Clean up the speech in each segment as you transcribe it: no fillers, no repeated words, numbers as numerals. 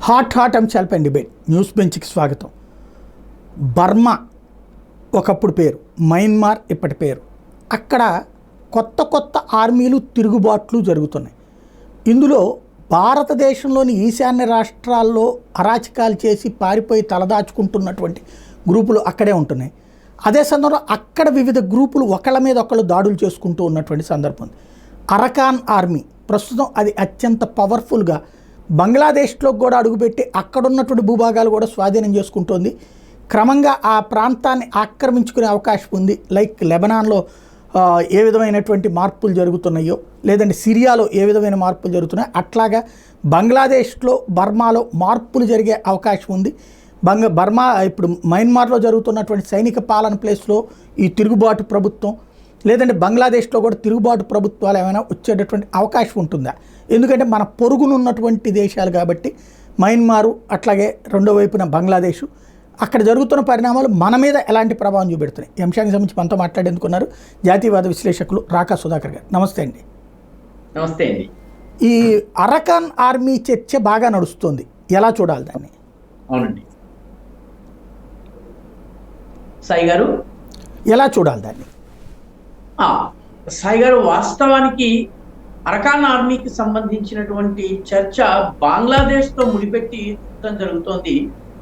Hot అంశాలపై debate news బెంచ్కి స్వాగతం. Burma ఒకప్పుడు పేరు, మయన్మార్ ఇప్పటి పేరు. అక్కడ కొత్త ఆర్మీలు తిరుగుబాట్లు జరుగుతున్నాయి. ఇందులో భారతదేశంలోని ఈశాన్య రాష్ట్రాల్లో అరాచకాలు చేసి పారిపోయి తలదాచుకుంటున్నటువంటి గ్రూపులు అక్కడే ఉంటున్నాయి. అదే సందర్భంలో అక్కడ వివిధ గ్రూపులు ఒకళ్ళ మీద ఒకళ్ళు దాడులు చేసుకుంటూ ఉన్నటువంటి సందర్భం. అరకాన్ ఆర్మీ ప్రస్తుతం అది అత్యంత పవర్ఫుల్గా బంగ్లాదేశ్లో కూడా అడుగుపెట్టి అక్కడ ఉన్నటువంటి భూభాగాలు కూడా స్వాధీనం చేసుకుంటోంది. క్రమంగా ఆ ప్రాంతాన్ని ఆక్రమించుకునే అవకాశం ఉంది. లైక్ లెబనాన్లో ఏ విధమైనటువంటి మార్పులు జరుగుతున్నాయో, లేదంటే సిరియాలో ఏ విధమైన మార్పులు జరుగుతున్నాయో అట్లాగా బంగ్లాదేశ్లో బర్మాలో మార్పులు జరిగే అవకాశం ఉంది. బర్మా ఇప్పుడు మయన్మార్లో జరుగుతున్నటువంటి సైనిక పాలన ప్లేస్లో ఈ తిరుగుబాటు ప్రభుత్వం, లేదంటే బంగ్లాదేశ్లో కూడా తిరుగుబాటు ప్రభుత్వాలు ఏమైనా వచ్చేటటువంటి అవకాశం ఉంటుందా? ఎందుకంటే మన పొరుగునున్నటువంటి దేశాలు కాబట్టి మయన్మారు, అట్లాగే రెండో వైపున బంగ్లాదేశ్, అక్కడ జరుగుతున్న పరిణామాలు మన మీద ఎలాంటి ప్రభావం చూపెడుతున్నాయి? ఈ అంశానికి సంబంధించి మనతో మాట్లాడేందుకున్నారు జాతీయవాద విశ్లేషకులు రాకా సుధాకర్ గారు. నమస్తే అండి. నమస్తే అండి. ఈ అరకాన్ ఆర్మీ చర్చ బాగా నడుస్తుంది, ఎలా చూడాలి దాన్ని? అవునండి సాయి గారు, ఎలా చూడాలి దాన్ని? సాయి గారు, వాస్తవానికి అరకాన్ ఆర్మీకి సంబంధించినటువంటి చర్చ బంగ్లాదేశ్తో ముడిపెట్టి జరుగుతోంది.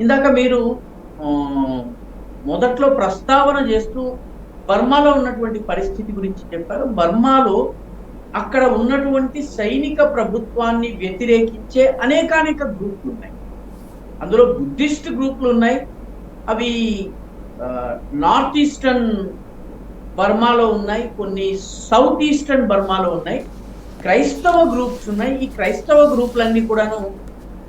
ఇందాక మీరు మొదట్లో ప్రస్తావన చేస్తూ బర్మాలో ఉన్నటువంటి పరిస్థితి గురించి చెప్పారు. బర్మాలో అక్కడ ఉన్నటువంటి సైనిక ప్రభుత్వాన్ని వ్యతిరేకించే అనేక గ్రూపులు ఉన్నాయి. అందులో బుద్ధిస్ట్ గ్రూపులు ఉన్నాయి. అవి నార్త్ ఈస్టర్న్ బర్మాలో ఉన్నాయి, కొన్ని సౌత్ ఈస్టర్న్ బర్మాలో ఉన్నాయి. క్రైస్తవ గ్రూప్స్ ఉన్నాయి. ఈ క్రైస్తవ గ్రూపులన్నీ కూడాను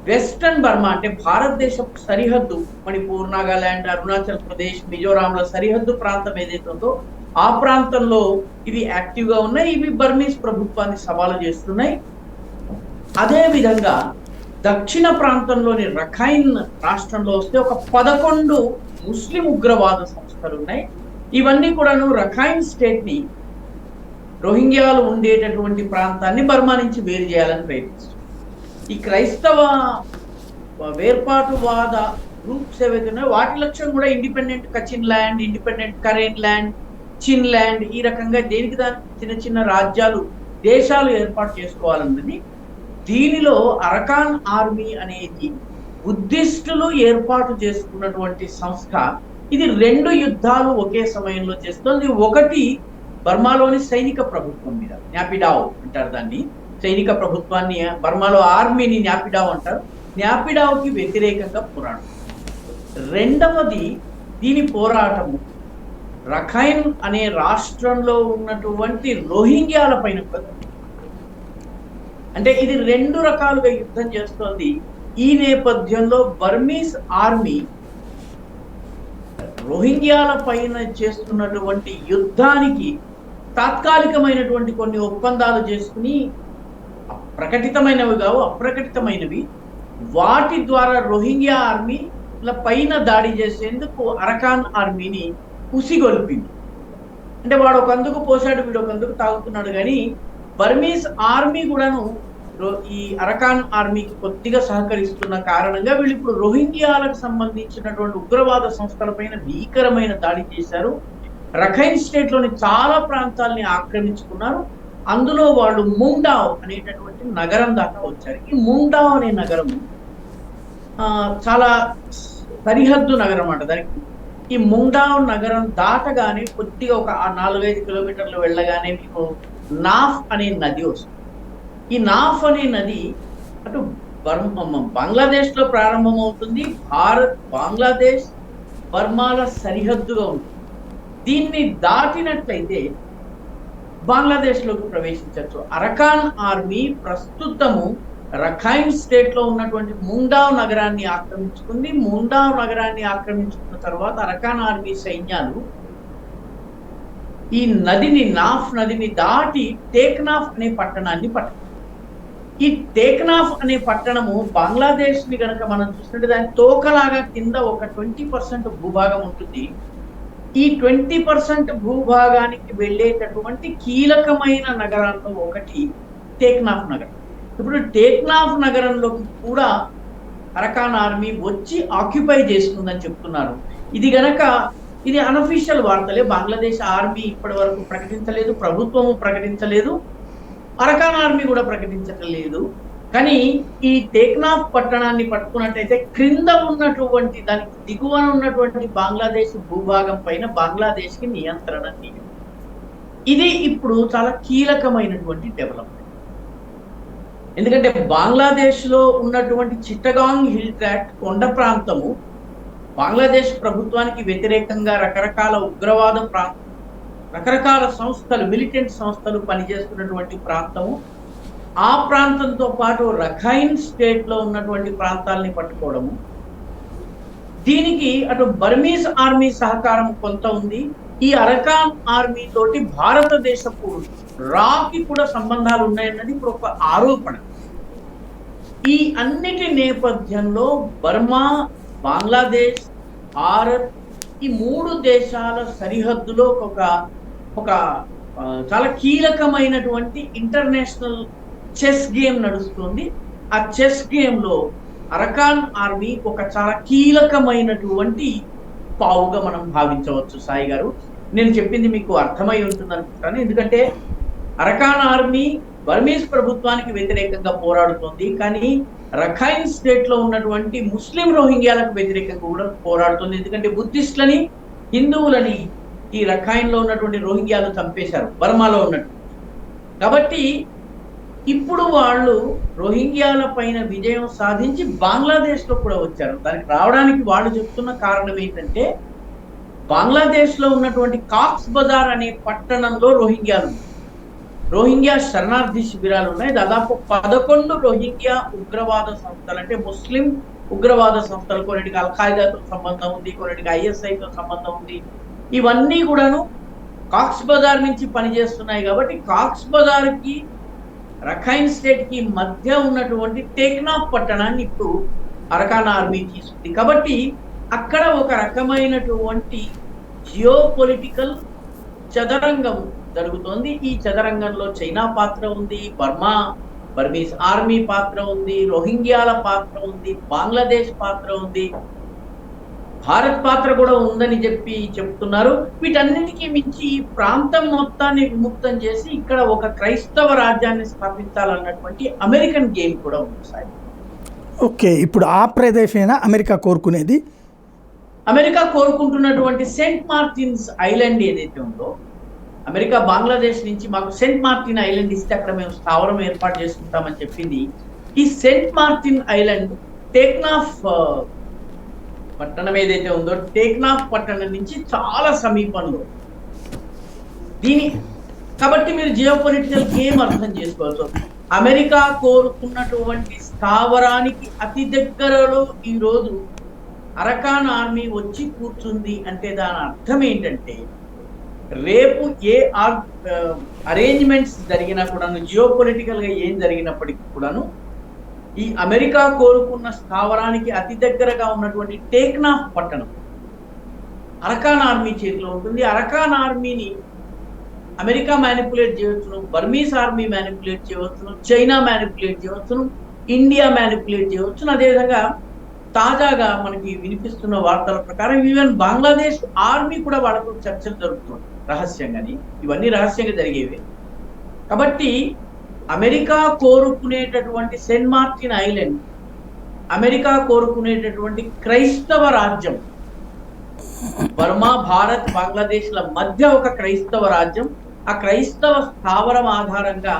వెస్టర్న్ బర్మా, అంటే భారతదేశపు సరిహద్దు, మణిపూర్, నాగాలాండ్, అరుణాచల్ ప్రదేశ్, మిజోరాంల సరిహద్దు ప్రాంతం ఏదైతే ఉందో ఆ ప్రాంతంలో ఇవి యాక్టివ్గా ఉన్నాయి. ఇవి బర్మీస్ ప్రభుత్వాన్ని సవాలు చేస్తున్నాయి. అదే విధంగా దక్షిణ ప్రాంతంలోని రఖైన్ రాష్ట్రంలో వస్తే ఒక 11 ముస్లిం ఉగ్రవాద సంస్థలు ఉన్నాయి. ఇవన్నీ కూడాను రఖైన్ స్టేట్ ని, రోహింగ్యాలు ఉండేటటువంటి ప్రాంతాన్ని బర్మా నుంచి వేరు చేయాలని ప్రయత్నిస్తారు. ఈ క్రైస్తవ వేర్పాటువాద గ్రూప్స్ ఏవైతే ఉన్నాయో వాటి లక్ష్యం కూడా independent కచిన్ land, independent Karem land, చిన్ ల్యాండ్, ఈ రకంగా దేనికి దాని చిన్న రాజ్యాలు, దేశాలు ఏర్పాటు చేసుకోవాలన్నది. దీనిలో అరకాన్ ఆర్మీ అనేది బుద్ధిస్టులు ఏర్పాటు చేసుకున్నటువంటి సంస్థ. ఇది 2 యుద్ధాలు ఒకే సమయంలో చేస్తుంది. ఒకటి బర్మాలోని సైనిక ప్రభుత్వం మీద, న్యాపిడావ్ అంటారు దాన్ని, సైనిక ప్రభుత్వాన్ని, బర్మాలో ఆర్మీని న్యాపిడావ్ అంటారు. న్యాపిడావ్కి వ్యతిరేకంగా పోరాటం. రెండవది దీని పోరాటము రఖైన్ అనే రాష్ట్రంలో ఉన్నటువంటి రోహింగ్యాల పైన. అంటే ఇది 2 రకాలుగా యుద్ధం చేస్తోంది. ఈ నేపథ్యంలో బర్మీస్ ఆర్మీ రోహింగ్యాల పైన చేస్తున్నటువంటి యుద్ధానికి తాత్కాలికమైనటువంటి కొన్ని ఒప్పందాలు చేసుకుని, ప్రకటితమైనవి కావు, అప్రకటితమైనవి, వాటి ద్వారా రోహింగ్యా ఆర్మీల పైన దాడి చేసేందుకు అరకాన్ ఆర్మీని ఉసిగొల్పింది. అంటే వాడు ఒక అందుకు పోసాడు, వీడు ఒక అందుకు తాగుతున్నాడు. కానీ బర్మీస్ ఆర్మీ కూడాను ఈ అరకాన్ ఆర్మీకి కొద్దిగా సహకరిస్తున్న కారణంగా వీళ్ళు ఇప్పుడు రోహింగ్యాలకు సంబంధించినటువంటి ఉగ్రవాద సంస్థలపైన భీకరమైన దాడి చేశారు. రఖైన్ స్టేట్ లోని చాలా ప్రాంతాలని ఆక్రమించుకున్నారు. అందులో వాళ్ళు ముండావ్ అనేటటువంటి నగరం దాకా వచ్చారు. ఈ ముండావ్ అనే నగరం చాలా సరిహద్దు నగరం అంట దానికి. ఈ ముండావ్ నగరం దాటగానే కొద్దిగా ఒక 4-5 కిలోమీటర్లు వెళ్ళగానే మీకు నాఫ్ అనే నది వస్తుంది. ఈ నాఫ్ అనే నది అటు బంగ్లాదేశ్ లో ప్రారంభమవుతుంది. బంగ్లాదేశ్ బర్మాల సరిహద్దుగా ఉంటుంది. దీన్ని దాటినట్లయితే బంగ్లాదేశ్లోకి ప్రవేశించవచ్చు. అరకాన్ ఆర్మీ ప్రస్తుతము రఖైన్ స్టేట్ లో ఉన్నటువంటి ముండావ్ నగరాన్ని ఆక్రమించుకుంది. ముండావ్ నగరాన్ని ఆక్రమించుకున్న తర్వాత అరకాన్ ఆర్మీ సైన్యాలు ఈ నదిని, నాఫ్ నదిని దాటి టేక్నాఫ్ అనే పట్టణాన్ని పట్టారు. ఈ టేక్నాఫ్ అనే పట్టణము బంగ్లాదేశ్ ని కనుక మనం చూసినట్టు దాని తోకలాగా కింద ఒక 20% భూభాగం ఉంటుంది. ఈ 20% భూభాగానికి వెళ్ళేటటువంటి కీలకమైన నగరాల్లో ఒకటి టేక్నాఫ్ నగరం. ఇప్పుడు టేక్నాఫ్ నగరంలోకి కూడా అరకాన్ ఆర్మీ వచ్చి ఆక్యుపై చేస్తుందని చెప్తున్నారు. ఇది అనఫీషియల్ వార్తలే. బంగ్లాదేశ్ ఆర్మీ ఇప్పటి వరకు ప్రకటించలేదు, ప్రభుత్వము ప్రకటించలేదు, అరకాన్ ఆర్మీ కూడా ప్రకటించటం లేదు. కానీ ఈ టేక్నాఫ్ పట్టణాన్ని పట్టుకున్నట్టయితే క్రింద ఉన్నటువంటి దానికి దిగువన ఉన్నటువంటి బంగ్లాదేశ్ భూభాగం పైన బంగ్లాదేశ్కి నియంత్రణ లేదు. ఇది ఇప్పుడు చాలా కీలకమైనటువంటి డెవలప్మెంట్. ఎందుకంటే బంగ్లాదేశ్లో ఉన్నటువంటి చిట్టగాంగ్ హిల్ ట్రాక్ట్ కొండ ప్రాంతము బంగ్లాదేశ్ ప్రభుత్వానికి వ్యతిరేకంగా రకరకాల ఉగ్రవాద రకరకాల సంస్థలు, మిలిటెంట్ సంస్థలు పనిచేస్తున్నటువంటి ప్రాంతము. ఆ ప్రాంతంతో పాటు రఖైన్ స్టేట్లో ఉన్నటువంటి ప్రాంతాలని పట్టుకోవడము. దీనికి అటు బర్మీస్ ఆర్మీ సహకారం కొంత ఉంది. ఈ అరకాన్ ఆర్మీ తోటి భారతదేశపు రాకి కూడా సంబంధాలు ఉన్నాయన్నది ఇప్పుడు ఒక ఆరోపణ. ఈ అన్నిటి నేపథ్యంలో బర్మా, బంగ్లాదేశ్, భారత్ ఈ 3 దేశాల సరిహద్దులో ఒక చాలా కీలకమైనటువంటి ఇంటర్నేషనల్ చెస్ గేమ్ నడుస్తుంది. ఆ చెస్ గేమ్ లో అరకాన్ ఆర్మీ ఒక చాలా కీలకమైనటువంటి పావుగా మనం భావించవచ్చు. సాయి గారు, నేను చెప్పింది మీకు అర్థమై ఉంటుంది అనుకుంటాను. ఎందుకంటే అరకాన్ ఆర్మీ బర్మీస్ ప్రభుత్వానికి వ్యతిరేకంగా పోరాడుతుంది, కానీ రఖైన్ స్టేట్ లో ఉన్నటువంటి ముస్లిం రోహింగ్యాలకు వ్యతిరేకంగా కూడా పోరాడుతుంది. ఎందుకంటే బుద్ధిస్టులని, హిందువులని ఈ రఖైన్ లో ఉన్నటువంటి రోహింగ్యాలు చంపేశారు బర్మాలో ఉన్నట్టు. కాబట్టి ఇప్పుడు వాళ్ళు రోహింగ్యాల పైన విజయం సాధించి బంగ్లాదేశ్ లో కూడా వచ్చారు. దానికి రావడానికి వాళ్ళు చెప్తున్న కారణం ఏంటంటే బంగ్లాదేశ్ లో ఉన్నటువంటి కాక్స్ బజార్ అనే పట్టణంలో రోహింగ్యా శరణార్థి శిబిరాలు ఉన్నాయి. దాదాపు 11 రోహింగ్యా ఉగ్రవాద సంస్థలు, అంటే ముస్లిం ఉగ్రవాద సంస్థలు, కొన్నిటికి అల్ఖాయిదాతో సంబంధం ఉంది, కొన్నిటికి ఐఎస్ఐతో సంబంధం ఉంది. ఇవన్నీ కూడాను కాక్స్ బజార్ నుంచి పనిచేస్తున్నాయి. కాబట్టి కాక్స్ బజార్ కి రఖైన్ స్టేట్ కి మధ్య ఉన్నటువంటి టేక్నాఫ్ పట్టణాన్ని ఇప్పుడు అరకాన్ ఆర్మీ తీసుకుంది. కాబట్టి అక్కడ ఒక రకమైనటువంటి జియో పొలిటికల్ చదరంగం జరుగుతోంది. ఈ చదరంగంలో చైనా పాత్ర ఉంది, బర్మీస్ ఆర్మీ పాత్ర ఉంది, రోహింగ్యాల పాత్ర ఉంది, బంగ్లాదేశ్ పాత్ర ఉంది, భారత్ పాత్ర కూడా ఉందని చెప్తున్నారు. వీటన్నిటికీ మించి ఈ ప్రాంతం మొత్తాన్ని విముక్తం చేసి ఇక్కడ ఒక క్రైస్తవ రాజ్యాన్ని స్థాపించాలన్నటువంటి అమెరికన్ గేమ్ కూడా ఉంది సార్. ఓకే, ఇప్పుడు ఆ ప్రదేశమైనా అమెరికా కోరుకునేది? అమెరికా కోరుకుంటున్నటువంటి సెయింట్ మార్టిన్స్ ఐలాండ్ ఏదైతే ఉందో, అమెరికా బంగ్లాదేశ్ నుంచి మాకు సెయింట్ మార్టిన్ ఐలాండ్ ఇస్తే అక్కడ మేము స్థావరం ఏర్పాటు చేసుకుంటామని చెప్పింది. ఈ సెయింట్ మార్టిన్ ఐలాండ్ టేక్నాఫ్ పట్టణం ఏదైతే ఉందో, టేక్నాఫ్ పట్టణం నుంచి చాలా సమీపంలో కాబట్టి మీరు జియో పొలిటికల్ గేమ్ అర్థం చేసుకోవచ్చు. అమెరికా కోరుకున్నటువంటి స్థావరానికి అతి దగ్గరలో ఈరోజు అరకాన్ ఆర్మీ వచ్చి కూర్చుంది అంటే దాని అర్థం ఏంటంటే రేపు ఏ అరేంజ్మెంట్స్ జరిగినా కూడాను, జియో పొలిటికల్ గా ఏం జరిగినప్పటికీ కూడాను ఈ అమెరికా కోరుకున్న స్థావరానికి అతి దగ్గరగా ఉన్నటువంటి టేక్నాఫ్ పట్టణం అరకాన్ ఆర్మీ చేతిలో ఉంటుంది. అరకాన్ ఆర్మీని అమెరికా మ్యానిపులేట్ చేయవచ్చును, బర్మీస్ ఆర్మీ మ్యానిపులేట్ చేయవచ్చును, చైనా మ్యానిపులేట్ చేయవచ్చును, ఇండియా మ్యానిపులేట్ చేయవచ్చును. అదేవిధంగా తాజాగా మనకి వినిపిస్తున్న వార్తల ప్రకారం ఈవెన్ బంగ్లాదేశ్ ఆర్మీ కూడా వాళ్ళకు చర్చలు జరుగుతుంది రహస్యంగాని. ఇవన్నీ రహస్యంగా జరిగేవి. కాబట్టి అమెరికా కోరుకునేటటువంటి సెయింట్ మార్టిన్ ఐలాండ్, అమెరికా కోరుకునేటటువంటి క్రైస్తవ రాజ్యం, బర్మా, భారత్, బంగ్లాదేశ్ల మధ్య ఒక క్రైస్తవ రాజ్యం. ఆ క్రైస్తవ స్థావరం ఆధారంగా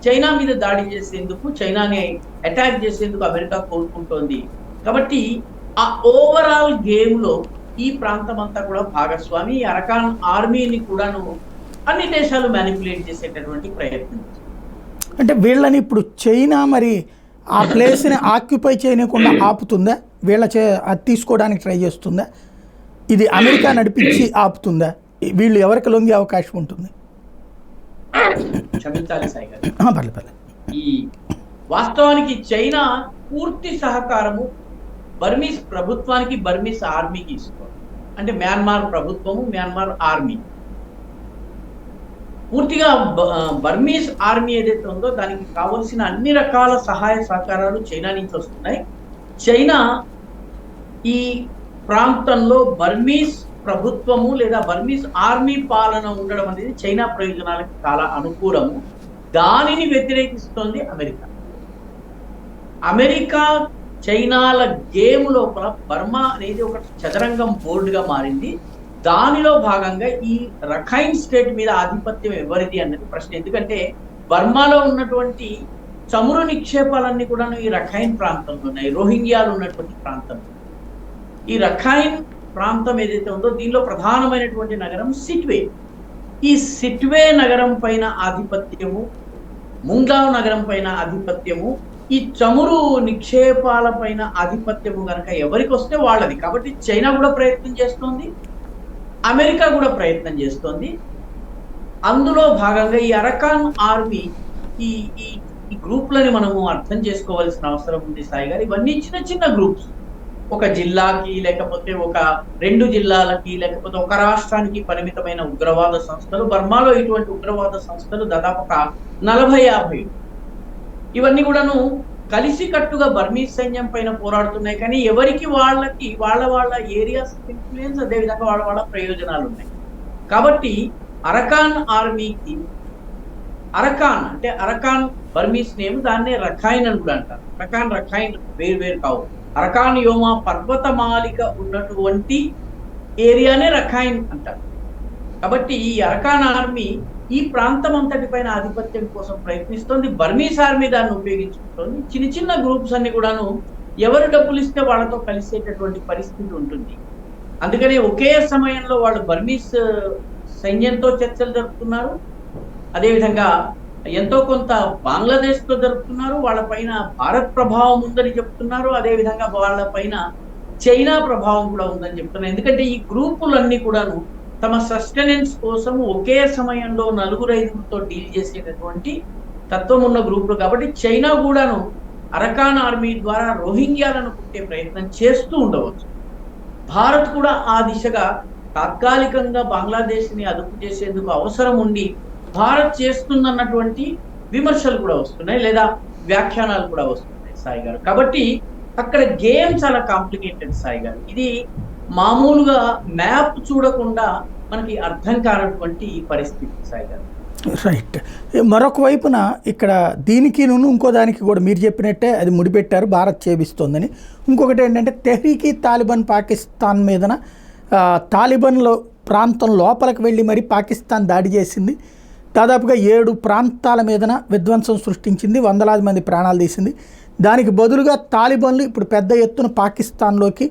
చైనా మీద దాడి చేసేందుకు, చైనాని అటాక్ చేసేందుకు అమెరికా కోరుకుంటోంది. కాబట్టి ఆ ఓవరాల్ గేమ్ లో ఈ ప్రాంతం అంతా కూడా భాగస్వామి. అరకాన్ ఆర్మీని కూడాను అన్ని దేశాలు మ్యానిపులేట్ చేసేటటువంటి ప్రయత్నం. అంటే వీళ్ళని ఇప్పుడు చైనా మరి ఆ ప్లేస్ని ఆక్యుపై చేయకుండా ఆపుతుందా? అది తీసుకోవడానికి ట్రై చేస్తుందా? ఇది అమెరికా నడిపించి ఆపుతుందా? వీళ్ళు ఎవరికి లొంగే అవకాశం ఉంటుంది? క్షమించాలి సాయి గారు, పర్లేదు. ఈ వాస్తవానికి చైనా పూర్తి సహకారము బర్మీస్ ప్రభుత్వానికి, బర్మీస్ ఆర్మీకి ఇస్తుంది. అంటే మయన్మార్ ప్రభుత్వము, మయన్మార్ ఆర్మీ పూర్తిగా బర్మీస్ ఆర్మీ ఏదైతే ఉందో దానికి కావలసిన అన్ని రకాల సహాయ సహకారాలు చైనా నుంచి వస్తున్నాయి. చైనా ఈ ప్రాంతంలో బర్మీస్ ప్రభుత్వము లేదా బర్మీస్ ఆర్మీ పాలన ఉండడం అనేది చైనా ప్రయోజనాలకు చాలా అనుకూలము. దానిని వ్యతిరేకిస్తోంది అమెరికా. అమెరికా చైనాల గేమ్ లోపల బర్మా అనేది ఒక చదరంగం బోర్డుగా మారింది. దానిలో భాగంగా ఈ రఖైన్ స్టేట్ మీద ఆధిపత్యం ఎవరిది అన్నది ప్రశ్న. ఎందుకంటే బర్మాలో ఉన్నటువంటి చమురు నిక్షేపాలన్నీ కూడా ఈ రఖైన్ ప్రాంతంలో ఉన్నాయి, రోహింగ్యాలు ఉన్నటువంటి ప్రాంతంలో. ఈ రఖైన్ ప్రాంతం ఏదైతే ఉందో దీనిలో ప్రధానమైనటువంటి నగరం సిట్వే. ఈ సిట్వే నగరం పైన ఆధిపత్యము, ముంగావ్ నగరం పైన ఆధిపత్యము, ఈ చమురు నిక్షేపాల పైన ఆధిపత్యము కనుక ఎవరికి వస్తే వాళ్ళది. కాబట్టి చైనా కూడా ప్రయత్నం చేస్తోంది, అమెరికా కూడా ప్రయత్నం చేస్తోంది. అందులో భాగంగా ఈ అరకాన్ ఆర్మీ ఈ ఈ గ్రూప్లని మనము అర్థం చేసుకోవాల్సిన అవసరం ఉంది సాయి గారు. ఇవన్నీ చిన్న చిన్న గ్రూప్స్, ఒక జిల్లాకి లేకపోతే ఒక 2 జిల్లాలకి లేకపోతే ఒక రాష్ట్రానికి పరిమితమైన ఉగ్రవాద సంస్థలు. బర్మాలో ఇటువంటి ఉగ్రవాద సంస్థలు దాదాపు ఒక 40-50. ఇవన్నీ కూడాను కలిసికట్టుగా బర్మీస్ సైన్యం పైన పోరాడుతున్నాయి. కానీ ఎవరికి వాళ్ళ ఏరియాస్ ఇన్ఫ్లుయెన్స్, అదేవిధంగా వాళ్ళ ప్రయోజనాలు ఉన్నాయి. కాబట్టి అరకాన్ ఆర్మీకి, అరకాన్ అంటే అరకాన్ బర్మీస్ నేమ్, దాన్నే రఖైన్ అని కూడా అంటారు. రఖైన్ వేరు కావు. అరకాన్ యోమా పర్వతమాలిక ఉన్నటువంటి ఏరియానే రఖైన్ అంటారు. కాబట్టి ఈ అరకాన్ ఆర్మీ ఈ ప్రాంతం అంతటి పైన ఆధిపత్యం కోసం ప్రయత్నిస్తోంది. బర్మీస్ ఆర్మీ దాన్ని ఉపయోగించుకుంటోంది. చిన్న చిన్న గ్రూప్స్ అన్ని కూడాను ఎవరు డబ్బులు ఇస్తే వాళ్ళతో కలిసేటటువంటి పరిస్థితి ఉంటుంది. అందుకని ఒకే సమయంలో వాళ్ళు బర్మీస్ సైన్యంతో చర్చలు జరుపుతున్నారు, అదేవిధంగా ఎంతో కొంత బంగ్లాదేశ్తో జరుపుతున్నారు. వాళ్ళపైన భారత్ ప్రభావం ఉందని చెప్తున్నారు, అదేవిధంగా వాళ్ళపైన చైనా ప్రభావం కూడా ఉందని చెప్తున్నారు. ఎందుకంటే ఈ గ్రూపులన్నీ కూడాను తమ సస్టెనెన్స్ కోసం ఒకే సమయంలో 4-5తో డీల్ చేసేటటువంటి తత్వం ఉన్న గ్రూపులు. కాబట్టి చైనా కూడాను అరకాన్ ఆర్మీ ద్వారా రోహింగ్యాలను పుట్టే ప్రయత్నం చేస్తూ ఉండవచ్చు. భారత్ కూడా ఆ దిశగా తాత్కాలికంగా బంగ్లాదేశ్ని అదుపు చేసేందుకు అవసరం ఉండి భారత్ చేస్తుందన్నటువంటి విమర్శలు కూడా వస్తున్నాయి, లేదా వ్యాఖ్యానాలు కూడా వస్తున్నాయి సాయి గారు. కాబట్టి అక్కడ గేమ్ చాలా కాంప్లికేటెడ్ సాయి గారు. ఇది మామూలుగా మ్యాప్ చూడకుండా మనకి అర్థం కానటువంటి పరిస్థితి సాయి గారు. రైట్. మరొక వైపున ఇక్కడ దీనికి ఇంకో దానికి కూడా మీరు చెప్పినట్టే అది ముడిపెట్టారు, భారత్ చేపిస్తోందని. ఇంకొకటి ఏంటంటే తెహ్రీకి తాలిబాన్ పాకిస్తాన్ మీదన తాలిబాన్లో ప్రాంతం లోపలికి వెళ్ళి మరి పాకిస్తాన్ దాడి చేసింది. దాదాపుగా 7 ప్రాంతాల మీదన విధ్వంసం సృష్టించింది, వందలాది మంది ప్రాణాలు తీసింది. దానికి బదులుగా తాలిబాన్లు ఇప్పుడు పెద్ద ఎత్తున పాకిస్తాన్లోకి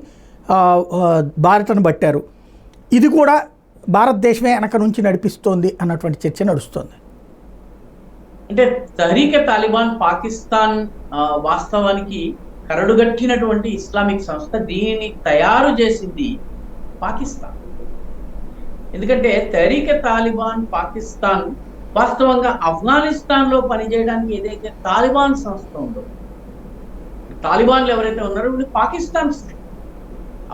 భారత్ను పట్టారు. ఇది కూడా భారతదేశమే వెనక నుంచి నడిపిస్తోంది అన్నటువంటి చర్చ నడుస్తోంది. అంటే తహరీకే తాలిబాన్ పాకిస్తాన్ వాస్తవానికి కరడుగట్టినటువంటి ఇస్లామిక్ సంస్థ. దీనిని తయారు చేసింది పాకిస్తాన్. ఎందుకంటే తహరీకే తాలిబాన్ పాకిస్తాన్ వాస్తవంగా ఆఫ్ఘనిస్తాన్లో పనిచేయడానికి ఏదైతే తాలిబాన్ సంస్థ ఉందో, తాలిబాన్లు ఎవరైతే ఉన్నారో వీళ్ళు పాకిస్తాన్,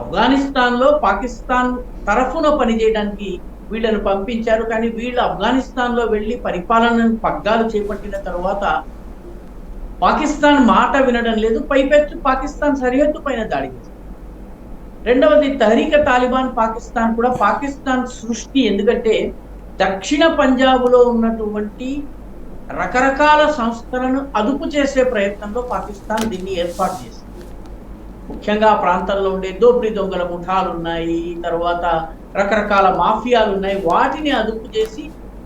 ఆఫ్ఘనిస్తాన్లో పాకిస్తాన్ తరఫున పనిచేయడానికి వీళ్ళను పంపించారు. కానీ వీళ్ళు ఆఫ్ఘనిస్తాన్లో వెళ్ళి పరిపాలనను పగ్గాలు చేపట్టిన తర్వాత పాకిస్తాన్ మాట వినడం లేదు, పైపెచ్చు పాకిస్తాన్ సరిహద్దు పైన దాడి చేస్తారు. రెండవది తహరీకే తాలిబాన్ పాకిస్తాన్ కూడా పాకిస్తాన్ సృష్టి. ఎందుకంటే దక్షిణ పంజాబ్లో ఉన్నటువంటి రకరకాల సంస్థలను అదుపు చేసే ప్రయత్నంలో పాకిస్తాన్ దీన్ని ఏర్పాటు చేసింది. ముఖ్యంగా ఆ ప్రాంతంలో ఉండే దోపిడీ దొంగల ముఠాలు ఉన్నాయి, తర్వాత రకరకాల మాఫియాలు ఉన్నాయి. వాటిని అదుపు చేసి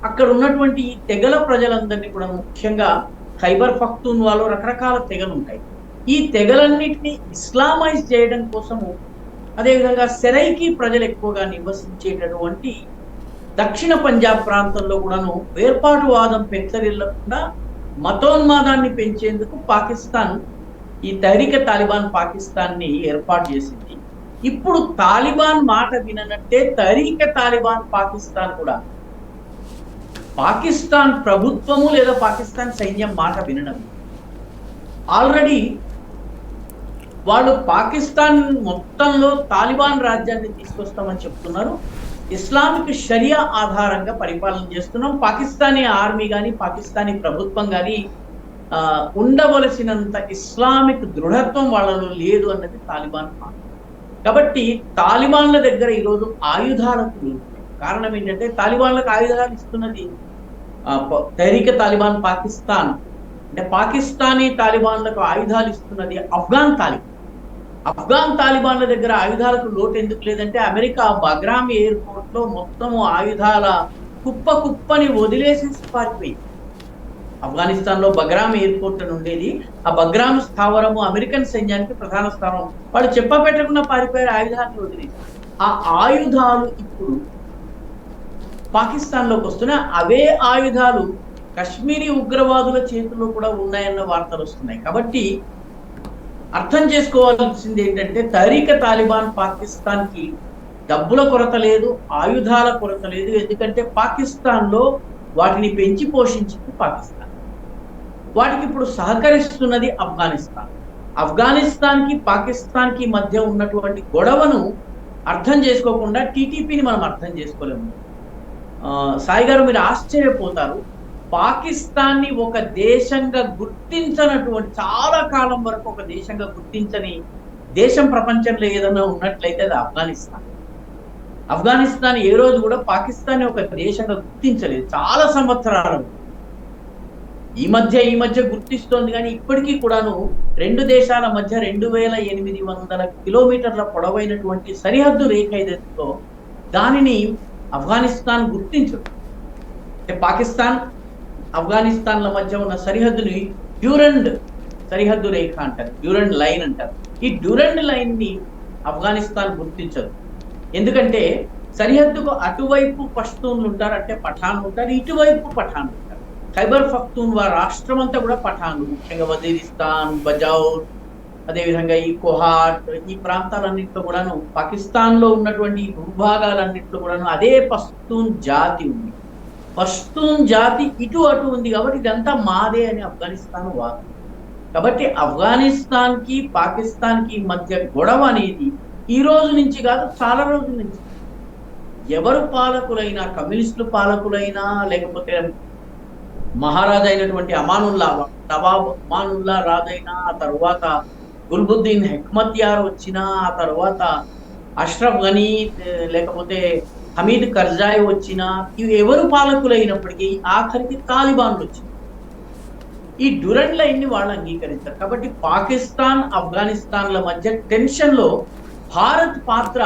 అక్కడ ఉన్నటువంటి ఈ తెగల ప్రజలందరినీ కూడా, ముఖ్యంగా ఖైబర్ పఖ్తూన్వాలో రకరకాల తెగలు ఉంటాయి, ఈ తెగలన్నింటినీ ఇస్లామైజ్ చేయడం కోసము, అదేవిధంగా సెరైకి ప్రజలు ఎక్కువగా నివసించేటటువంటి దక్షిణ పంజాబ్ ప్రాంతంలో కూడాను వేర్పాటువాదం పెచ్చరిల్లకుండా మతోన్మాదాన్ని పెంచేందుకు పాకిస్తాన్ ఈ తహరీకే తాలిబాన్ పాకిస్తాన్ని ఏర్పాటు చేసింది. ఇప్పుడు తాలిబాన్ మాట విననట్టే తహరీకే తాలిబాన్ పాకిస్తాన్ కూడా పాకిస్తాన్ ప్రభుత్వము లేదా పాకిస్తాన్ సైన్యం మాట వినడం. ఆల్రెడీ వాళ్ళు పాకిస్తాన్ మొత్తంలో తాలిబాన్ రాజ్యాన్ని తీసుకొస్తామని చెప్తున్నారు. ఇస్లామిక్ షరియా ఆధారంగా పరిపాలన చేస్తున్నాం. పాకిస్తానీ ఆర్మీ కానీ పాకిస్తానీ ప్రభుత్వం కానీ ఉండవలసినంత ఇస్లామిక్ దృఢత్వం వాళ్ళలో లేదు అన్నది తాలిబాన్ మాట. కాబట్టి తాలిబాన్ల దగ్గర ఈరోజు ఆయుధాలకు లేదు. కారణం ఏంటంటే తాలిబాన్లకు ఆయుధాలు ఇస్తున్నది తహరీక్ తాలిబాన్ పాకిస్తాన్, అంటే పాకిస్తానీ తాలిబాన్లకు ఆయుధాలు ఇస్తున్నది ఆఫ్ఘాన్ తాలిబాన్. ఆఫ్ఘాన్ తాలిబాన్ల దగ్గర ఆయుధాలకు లోటు ఎందుకు లేదంటే అమెరికా బగ్రామ్ ఎయిర్పోర్ట్ లో మొత్తం ఆయుధాల కుప్పని వదిలేసేసి పారిపోయింది. ఆఫ్ఘనిస్తాన్ లో బగ్రామ్ ఎయిర్పోర్ట్ అని ఉండేది. ఆ బగ్రామ్ స్థావరము అమెరికన్ సైన్యానికి ప్రధాన స్థావరం. వాళ్ళు చెప్పబెట్టకుండా పారిపోయారు, ఆయుధాలను వదిలేసి. ఆ ఆయుధాలు ఇప్పుడు పాకిస్తాన్ లోకి వస్తున్నా అవే ఆయుధాలు కశ్మీరీ ఉగ్రవాదుల చేతుల్లో కూడా ఉన్నాయన్న వార్తలు వస్తున్నాయి. కాబట్టి అర్థం చేసుకోవాల్సింది ఏంటంటే తహరీక్ తాలిబాన్ పాకిస్తాన్ కి డబ్బుల కొరత లేదు, ఆయుధాల కొరత లేదు. ఎందుకంటే పాకిస్తాన్ లో వాటిని పెంచి పోషించింది పాకిస్తాన్. వాటికి ఇప్పుడు సహకరిస్తున్నది ఆఫ్ఘనిస్తాన్. ఆఫ్ఘనిస్తాన్ కి పాకిస్తాన్ కి మధ్య ఉన్నటువంటి గొడవను అర్థం చేసుకోకుండా టీటీపీని మనం అర్థం చేసుకోలేము. సాయి గారు, మీరు ఆశ్చర్యపోతారు. పాకిస్తాన్ ని ఒక దేశంగా గుర్తించనటువంటి, చాలా కాలం వరకు ఒక దేశంగా గుర్తించని దేశం ప్రపంచంలో ఏదైనా ఉన్నట్లయితే అది ఆఫ్ఘనిస్తాన్. ఆఫ్ఘనిస్తాన్ ఏ రోజు కూడా పాకిస్తాన్ ఒక దేశంగా గుర్తించలేదు చాలా సంవత్సరాలు. ఈ మధ్య గుర్తిస్తోంది, కానీ ఇప్పటికీ కూడాను రెండు దేశాల మధ్య 2800 కిలోమీటర్ల పొడవైనటువంటి సరిహద్దు రేఖ ఏదైతే దానిని ఆఫ్ఘనిస్తాన్ గుర్తించదు. అంటే పాకిస్తాన్ ఆఫ్ఘనిస్తాన్ల మధ్య ఉన్న సరిహద్దుని డ్యూరండ్ సరిహద్దు రేఖ అంటారు, డ్యూరండ్ లైన్ అంటారు. ఈ డ్యూరండ్ లైన్ ని ఆఫ్ఘనిస్తాన్ గుర్తించదు. ఎందుకంటే సరిహద్దుకు అటువైపు పష్తూన్లు ఉంటారు, అంటే పఠాన్లు ఉంటారు, ఇటువైపు పఠాన్లు ఉంటారు. ఖైబర్ పఖ్తూన్వా రాష్ట్రం అంతా కూడా పఠాన్లు, ముఖ్యంగా వజీరిస్తాన్, బజౌర్, అదేవిధంగా ఈ కోహాట్, ఈ ప్రాంతాలన్నింటిలో కూడాను పాకిస్తాన్ లో ఉన్నటువంటి భూభాగాలన్నింటిలో కూడాను అదే పష్తూన్ జాతి ఉంది. పష్తూన్ జాతి ఇటు అటు ఉంది కాబట్టి ఇదంతా మాదే అని ఆఫ్ఘనిస్తాన్ వాదం. కాబట్టి ఆఫ్ఘనిస్తాన్ కి పాకిస్తాన్ కి మధ్య గొడవ అనేది ఈ రోజు నుంచి కాదు, చాలా రోజుల నుంచి. ఎవరు పాలకులైనా, కమ్యూనిస్టులు పాలకులైనా, లేకపోతే మహారాజా అయినటువంటి నవాబ్ అమానుల్లా రాజైనా, ఆ తర్వాత గుల్బుద్దీన్ హెక్మత్యార్ వచ్చినా, ఆ తర్వాత అష్రఫ్ గనీ లేకపోతే హమీద్ కర్జాయ్ వచ్చినా, ఇవి ఎవరు పాలకులైనప్పటికీ ఆఖరికి తాలిబాన్లు వచ్చింది. ఈ డ్యూరండ్ లైన్ ని వాళ్ళు అంగీకరించారు. కాబట్టి పాకిస్తాన్ ఆఫ్ఘనిస్తాన్ల మధ్య టెన్షన్ లో భారత్ పాత్ర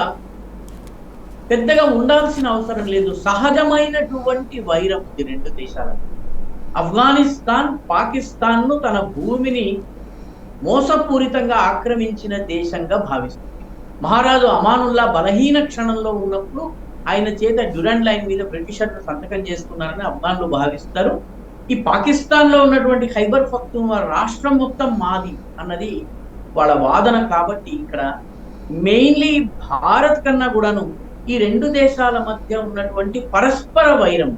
పెద్దగా ఉండాల్సిన అవసరం లేదు. సహజమైనటువంటి వైరం ఈ రెండు దేశాలకు. ఆఫ్ఘనిస్తాన్ పాకిస్తాన్ ను తన భూమిని మోసపూరితంగా ఆక్రమించిన దేశంగా భావిస్తుంది. మహారాజు అమానుల్లా బలహీన క్షణంలో ఉన్నప్పుడు ఆయన చేత డ్యూరండ్ లైన్ మీద బ్రిటిషర్లు సంతకం చేసుకున్నారని ఆఫ్ఘన్లు భావిస్తారు. ఈ పాకిస్తాన్ లో ఉన్నటువంటి ఖైబర్ పఖ్తూన్వా రాష్ట్రం మొత్తం మాది అన్నది వాళ్ళ వాదన. కాబట్టి ఇక్కడ మెయిన్లీ భారత్ కన్నా కూడాను ఈ రెండు దేశాల మధ్య ఉన్నటువంటి పరస్పర వైరం,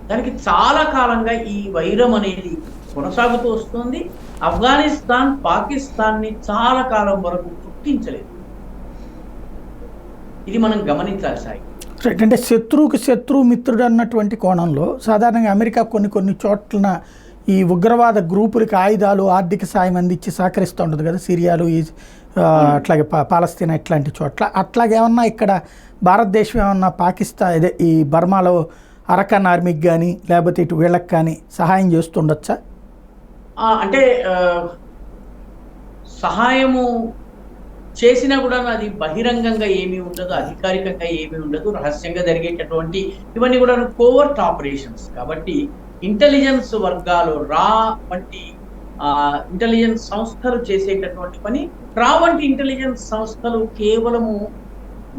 దానికి చాలా కాలంగా ఈ వైరం అనేది కొనసాగుతూ వస్తుంది. ఆఫ్ఘనిస్తాన్ పాకిస్తాన్ ని చాలా కాలం వరకు గుర్తించలేదు. ఇది మనం గమనించాలి సాయి. రైట్. అంటే శత్రువుకి శత్రువు మిత్రుడు అన్నటువంటి కోణంలో సాధారణంగా అమెరికా కొన్ని చోట్ల ఈ ఉగ్రవాద గ్రూపులకి ఆయుధాలు, ఆర్థిక సాయం అందించి సహకరిస్తూ ఉంటుంది కదా, సిరియాలు, అట్లాగే పాలస్తీనా ఇట్లాంటి చోట్ల. అట్లాగే ఏమన్నా ఇక్కడ భారతదేశం ఏమన్నా పాకిస్తాన్ ఈ బర్మాలో అరకాన్ ఆర్మీకి కానీ లేకపోతే ఇటు వీళ్ళకి కానీ సహాయం చేస్తుండొచ్చా? అంటే సహాయము చేసినా కూడా అది బహిరంగంగా ఏమీ ఉండదు, అధికారికంగా ఏమీ ఉండదు, రహస్యంగా జరిగేటటువంటి ఇవన్నీ కూడా కోవర్ట్ ఆపరేషన్స్. కాబట్టి ఇంటెలిజెన్స్ వర్గాలు, రా వంటి ఇంటెలిజెన్స్ సంస్థలు చేసేటటువంటి పని. రా వంటి ఇంటెలిజెన్స్ సంస్థలు కేవలము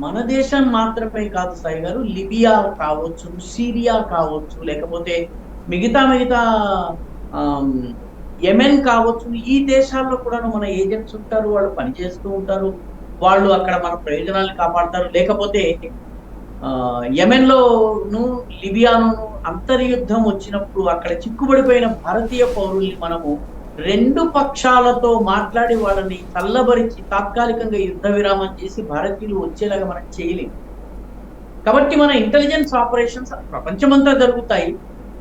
మన దేశం మాత్రమే కాదు సాయి గారు, లిబియా కావచ్చు, సిరియా కావచ్చు, లేకపోతే మిగతా యెమెన్ కావచ్చు, ఈ దేశాల్లో కూడా మన ఏజెంట్స్ ఉంటారు, వాళ్ళు పనిచేస్తూ ఉంటారు, వాళ్ళు అక్కడ మన ప్రయోజనాలను కాపాడతారు. లేకపోతే యెమెన్లోను లిబియాను అంతర్యుద్ధం వచ్చినప్పుడు అక్కడ చిక్కుబడిపోయిన భారతీయ పౌరుల్ని మనము రెండు పక్షాలతో మాట్లాడి వాళ్ళని చల్లబరిచి తాత్కాలికంగా యుద్ధ విరామం చేసి భారతీయులు వచ్చేలాగా మనం చేయలేము. కాబట్టి మన ఇంటెలిజెన్స్ ఆపరేషన్స్ ప్రపంచమంతా జరుగుతాయి,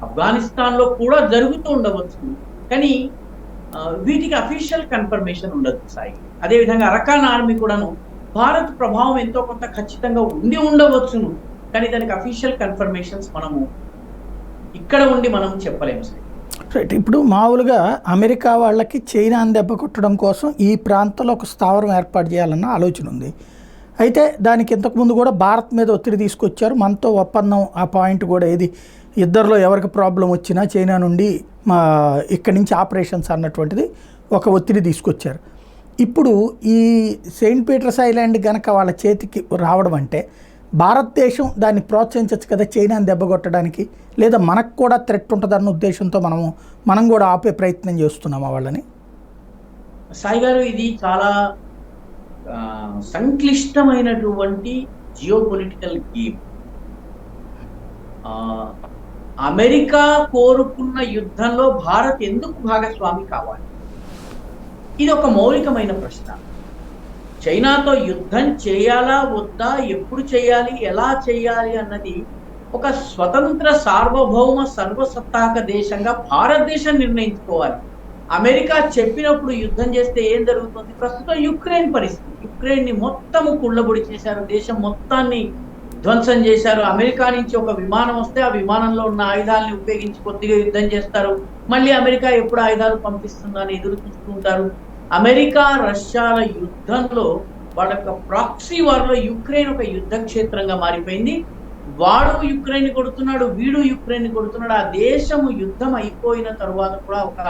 ఆఫ్ఘనిస్తాన్ లో కూడా జరుగుతూ ఉండవచ్చు. కానీ వీటికి అఫీషియల్ కన్ఫర్మేషన్ ఉండదు సాయి. అదేవిధంగా అరకాన్ ఆర్మీ కూడాను భారత్ ప్రభావం ఎంతో కొంత ఖచ్చితంగా ఉండి ఉండవచ్చును, కానీ దానికి అఫీషియల్ కన్ఫర్మేషన్స్ మనము ఇక్కడ ఉండి మనం చెప్పలేము సార్. రైట్. ఇప్పుడు మామూలుగా అమెరికా వాళ్ళకి చైనాని దెబ్బ కొట్టడం కోసం ఈ ప్రాంతంలో ఒక స్థావరం ఏర్పాటు చేయాలన్న ఆలోచన ఉంది. అయితే దానికి ఇంతకుముందు కూడా భారత్ మీద ఒత్తిడి తీసుకొచ్చారు. మనతో ఒప్పందం ఆ పాయింట్ కూడా ఏది ఇద్దరిలో ఎవరికి ప్రాబ్లం వచ్చినా చైనా నుండి ఇక్కడి నుంచి ఆపరేషన్స్ అన్నటువంటిది ఒక ఒత్తిడి తీసుకొచ్చారు. ఇప్పుడు ఈ సెయింట్ పీటర్స్ ఐలాండ్ కనుక వాళ్ళ చేతికి రావడం అంటే భారతదేశం దాన్ని ప్రోత్సహించవచ్చు కదా చైనాని దెబ్బ కొట్టడానికి, లేదా మనకు కూడా థ్రెట్ ఉంటుందన్న ఉద్దేశంతో మనం కూడా ఆపే ప్రయత్నం చేస్తున్నామా వాళ్ళని? సాయి గారు, ఇది చాలా సంక్లిష్టమైనటువంటి జియో పొలిటికల్ గేమ్. అమెరికా కోరుకున్న యుద్ధంలో భారత్ ఎందుకు భాగస్వామి కావాలి? ఇది ఒక మౌలికమైన ప్రశ్న. చైనాతో యుద్ధం చేయాలా వద్దా, ఎప్పుడు చేయాలి, ఎలా చేయాలి అన్నది ఒక స్వతంత్ర సార్వభౌమ సర్వసత్తాక దేశంగా భారతదేశం నిర్ణయించుకోవాలి. అమెరికా చెప్పినప్పుడు యుద్ధం చేస్తే ఏం జరుగుతుంది? ప్రస్తుతం యుక్రెయిన్ పరిస్థితి. యుక్రెయిన్ ని మొత్తము కుళ్ళబొడి చేశారు, దేశం మొత్తాన్ని ధ్వంసం చేశారు. అమెరికా నుంచి ఒక విమానం వస్తే ఆ విమానంలో ఉన్న ఆయుధాలని ఉపయోగించి కొద్దిగా యుద్ధం చేస్తారు. మళ్ళీ అమెరికా ఎప్పుడు ఆయుధాలు పంపిస్తుందని ఎదురు చూస్తూ ఉంటారు. అమెరికా రష్యాల యుద్ధంలో వాళ్ళ యొక్క ప్రాక్సీ వార్లో యుక్రెయిన్ ఒక యుద్ధ క్షేత్రంగా మారిపోయింది. వాడు యుక్రెయిన్ కొడుతున్నాడు, వీడు యుక్రెయిన్ కొడుతున్నాడు. ఆ దేశము యుద్ధం అయిపోయిన తర్వాత కూడా ఒక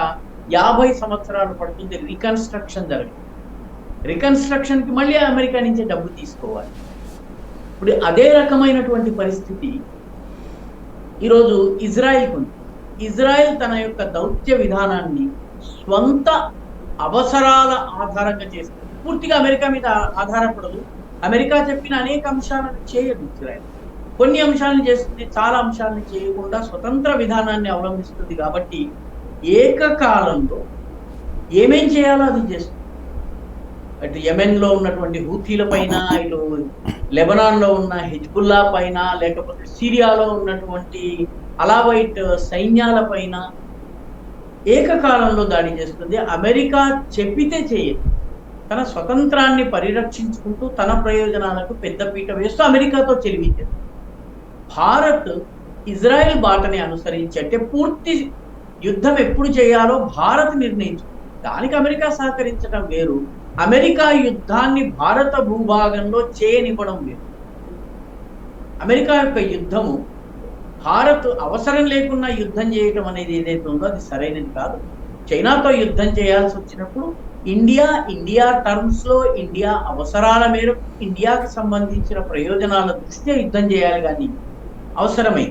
50 సంవత్సరాలు పడుతుంది రీకన్స్ట్రక్షన్ జరగదు. రీకన్స్ట్రక్షన్ కి మళ్ళీ అమెరికా నుంచి డబ్బు తీసుకోవాలి. ఇప్పుడు అదే రకమైనటువంటి పరిస్థితి ఈరోజు ఇజ్రాయెల్కి ఉంది. ఇజ్రాయెల్ తన యొక్క దౌత్య విధానాన్ని స్వంత అవసరాల ఆధారంగా చేస్తుంది. పూర్తిగా అమెరికా మీద ఆధారపడదు. అమెరికా చెప్పిన అనేక అంశాలను చేయదు ఇజ్రాయెల్. కొన్ని అంశాలను చేస్తుంది, చాలా అంశాలను చేయకుండా స్వతంత్ర విధానాన్ని అవలంబిస్తుంది. కాబట్టి ఏకకాలంలో ఏమేం చేయాలో అది చేస్తుంది. అటు యెమెన్లో ఉన్నటువంటి హూథీల పైన, ఇటు లెబనాన్లో ఉన్న హిజ్బుల్లా పైన, లేకపోతే సిరియాలో ఉన్నటువంటి అలావైట్ సైన్యాల పైన ఏకకాలంలో దాడి చేస్తుంది. అమెరికా చెప్పితే చేయదు. తన స్వతంత్రాన్ని పరిరక్షించుకుంటూ తన ప్రయోజనాలకు పెద్దపీట వేస్తూ అమెరికాతో చెలిమించదు. భారత్ ఇజ్రాయెల్ బాటని అనుసరించి, అంటే పూర్తి యుద్ధం ఎప్పుడు చేయాలో భారత్ నిర్ణయించుకుంది. దానికి అమెరికా సహకరించడం వేరు, అమెరికా యుద్ధాన్ని భారత భూభాగంలో చేయనివ్వడం వేరు. అమెరికా యొక్క యుద్ధము భారత్ అవసరం లేకుండా యుద్ధం చేయటం అనేది ఏదైతే ఉందో అది సరైనది కాదు. చైనాతో యుద్ధం చేయాల్సి వచ్చినప్పుడు ఇండియా టర్మ్స్ లో, ఇండియా అవసరాల మేరకు, ఇండియాకి సంబంధించిన ప్రయోజనాల దృష్ట్యా యుద్ధం చేయాలి. కానీ అవసరమే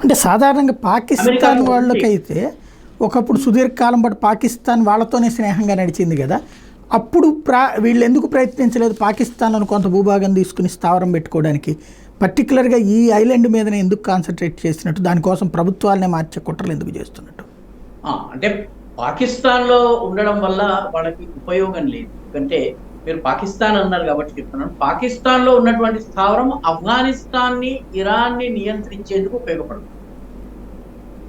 అంటే సాధారణంగా పాకిస్తాన్ వాళ్ళకైతే ఒకప్పుడు సుదీర్ఘకాలం పాటు పాకిస్తాన్ వాళ్ళతోనే స్నేహంగా నడిచింది కదా. అప్పుడు వీళ్ళు ఎందుకు ప్రయత్నించలేదు పాకిస్తాన్లను కొంత భూభాగం తీసుకుని స్థావరం పెట్టుకోవడానికి? పర్టికులర్గా ఈ ఐలాండ్ మీదనే ఎందుకు కాన్సన్ట్రేట్ చేసినట్టు, దానికోసం ప్రభుత్వాలనే మార్చే కుట్రలు ఎందుకు చేస్తున్నట్టు? అంటే పాకిస్తాన్లో ఉండడం వల్ల వాళ్ళకి ఉపయోగం లేదు. ఎందుకంటే మీరు పాకిస్తాన్ అన్నారు కాబట్టి చెప్తున్నాను. పాకిస్తాన్లో ఉన్నటువంటి స్థావరం ఆఫ్ఘనిస్తాన్ని, ఇరాన్ని నియంత్రించేందుకు ఉపయోగపడుతుంది.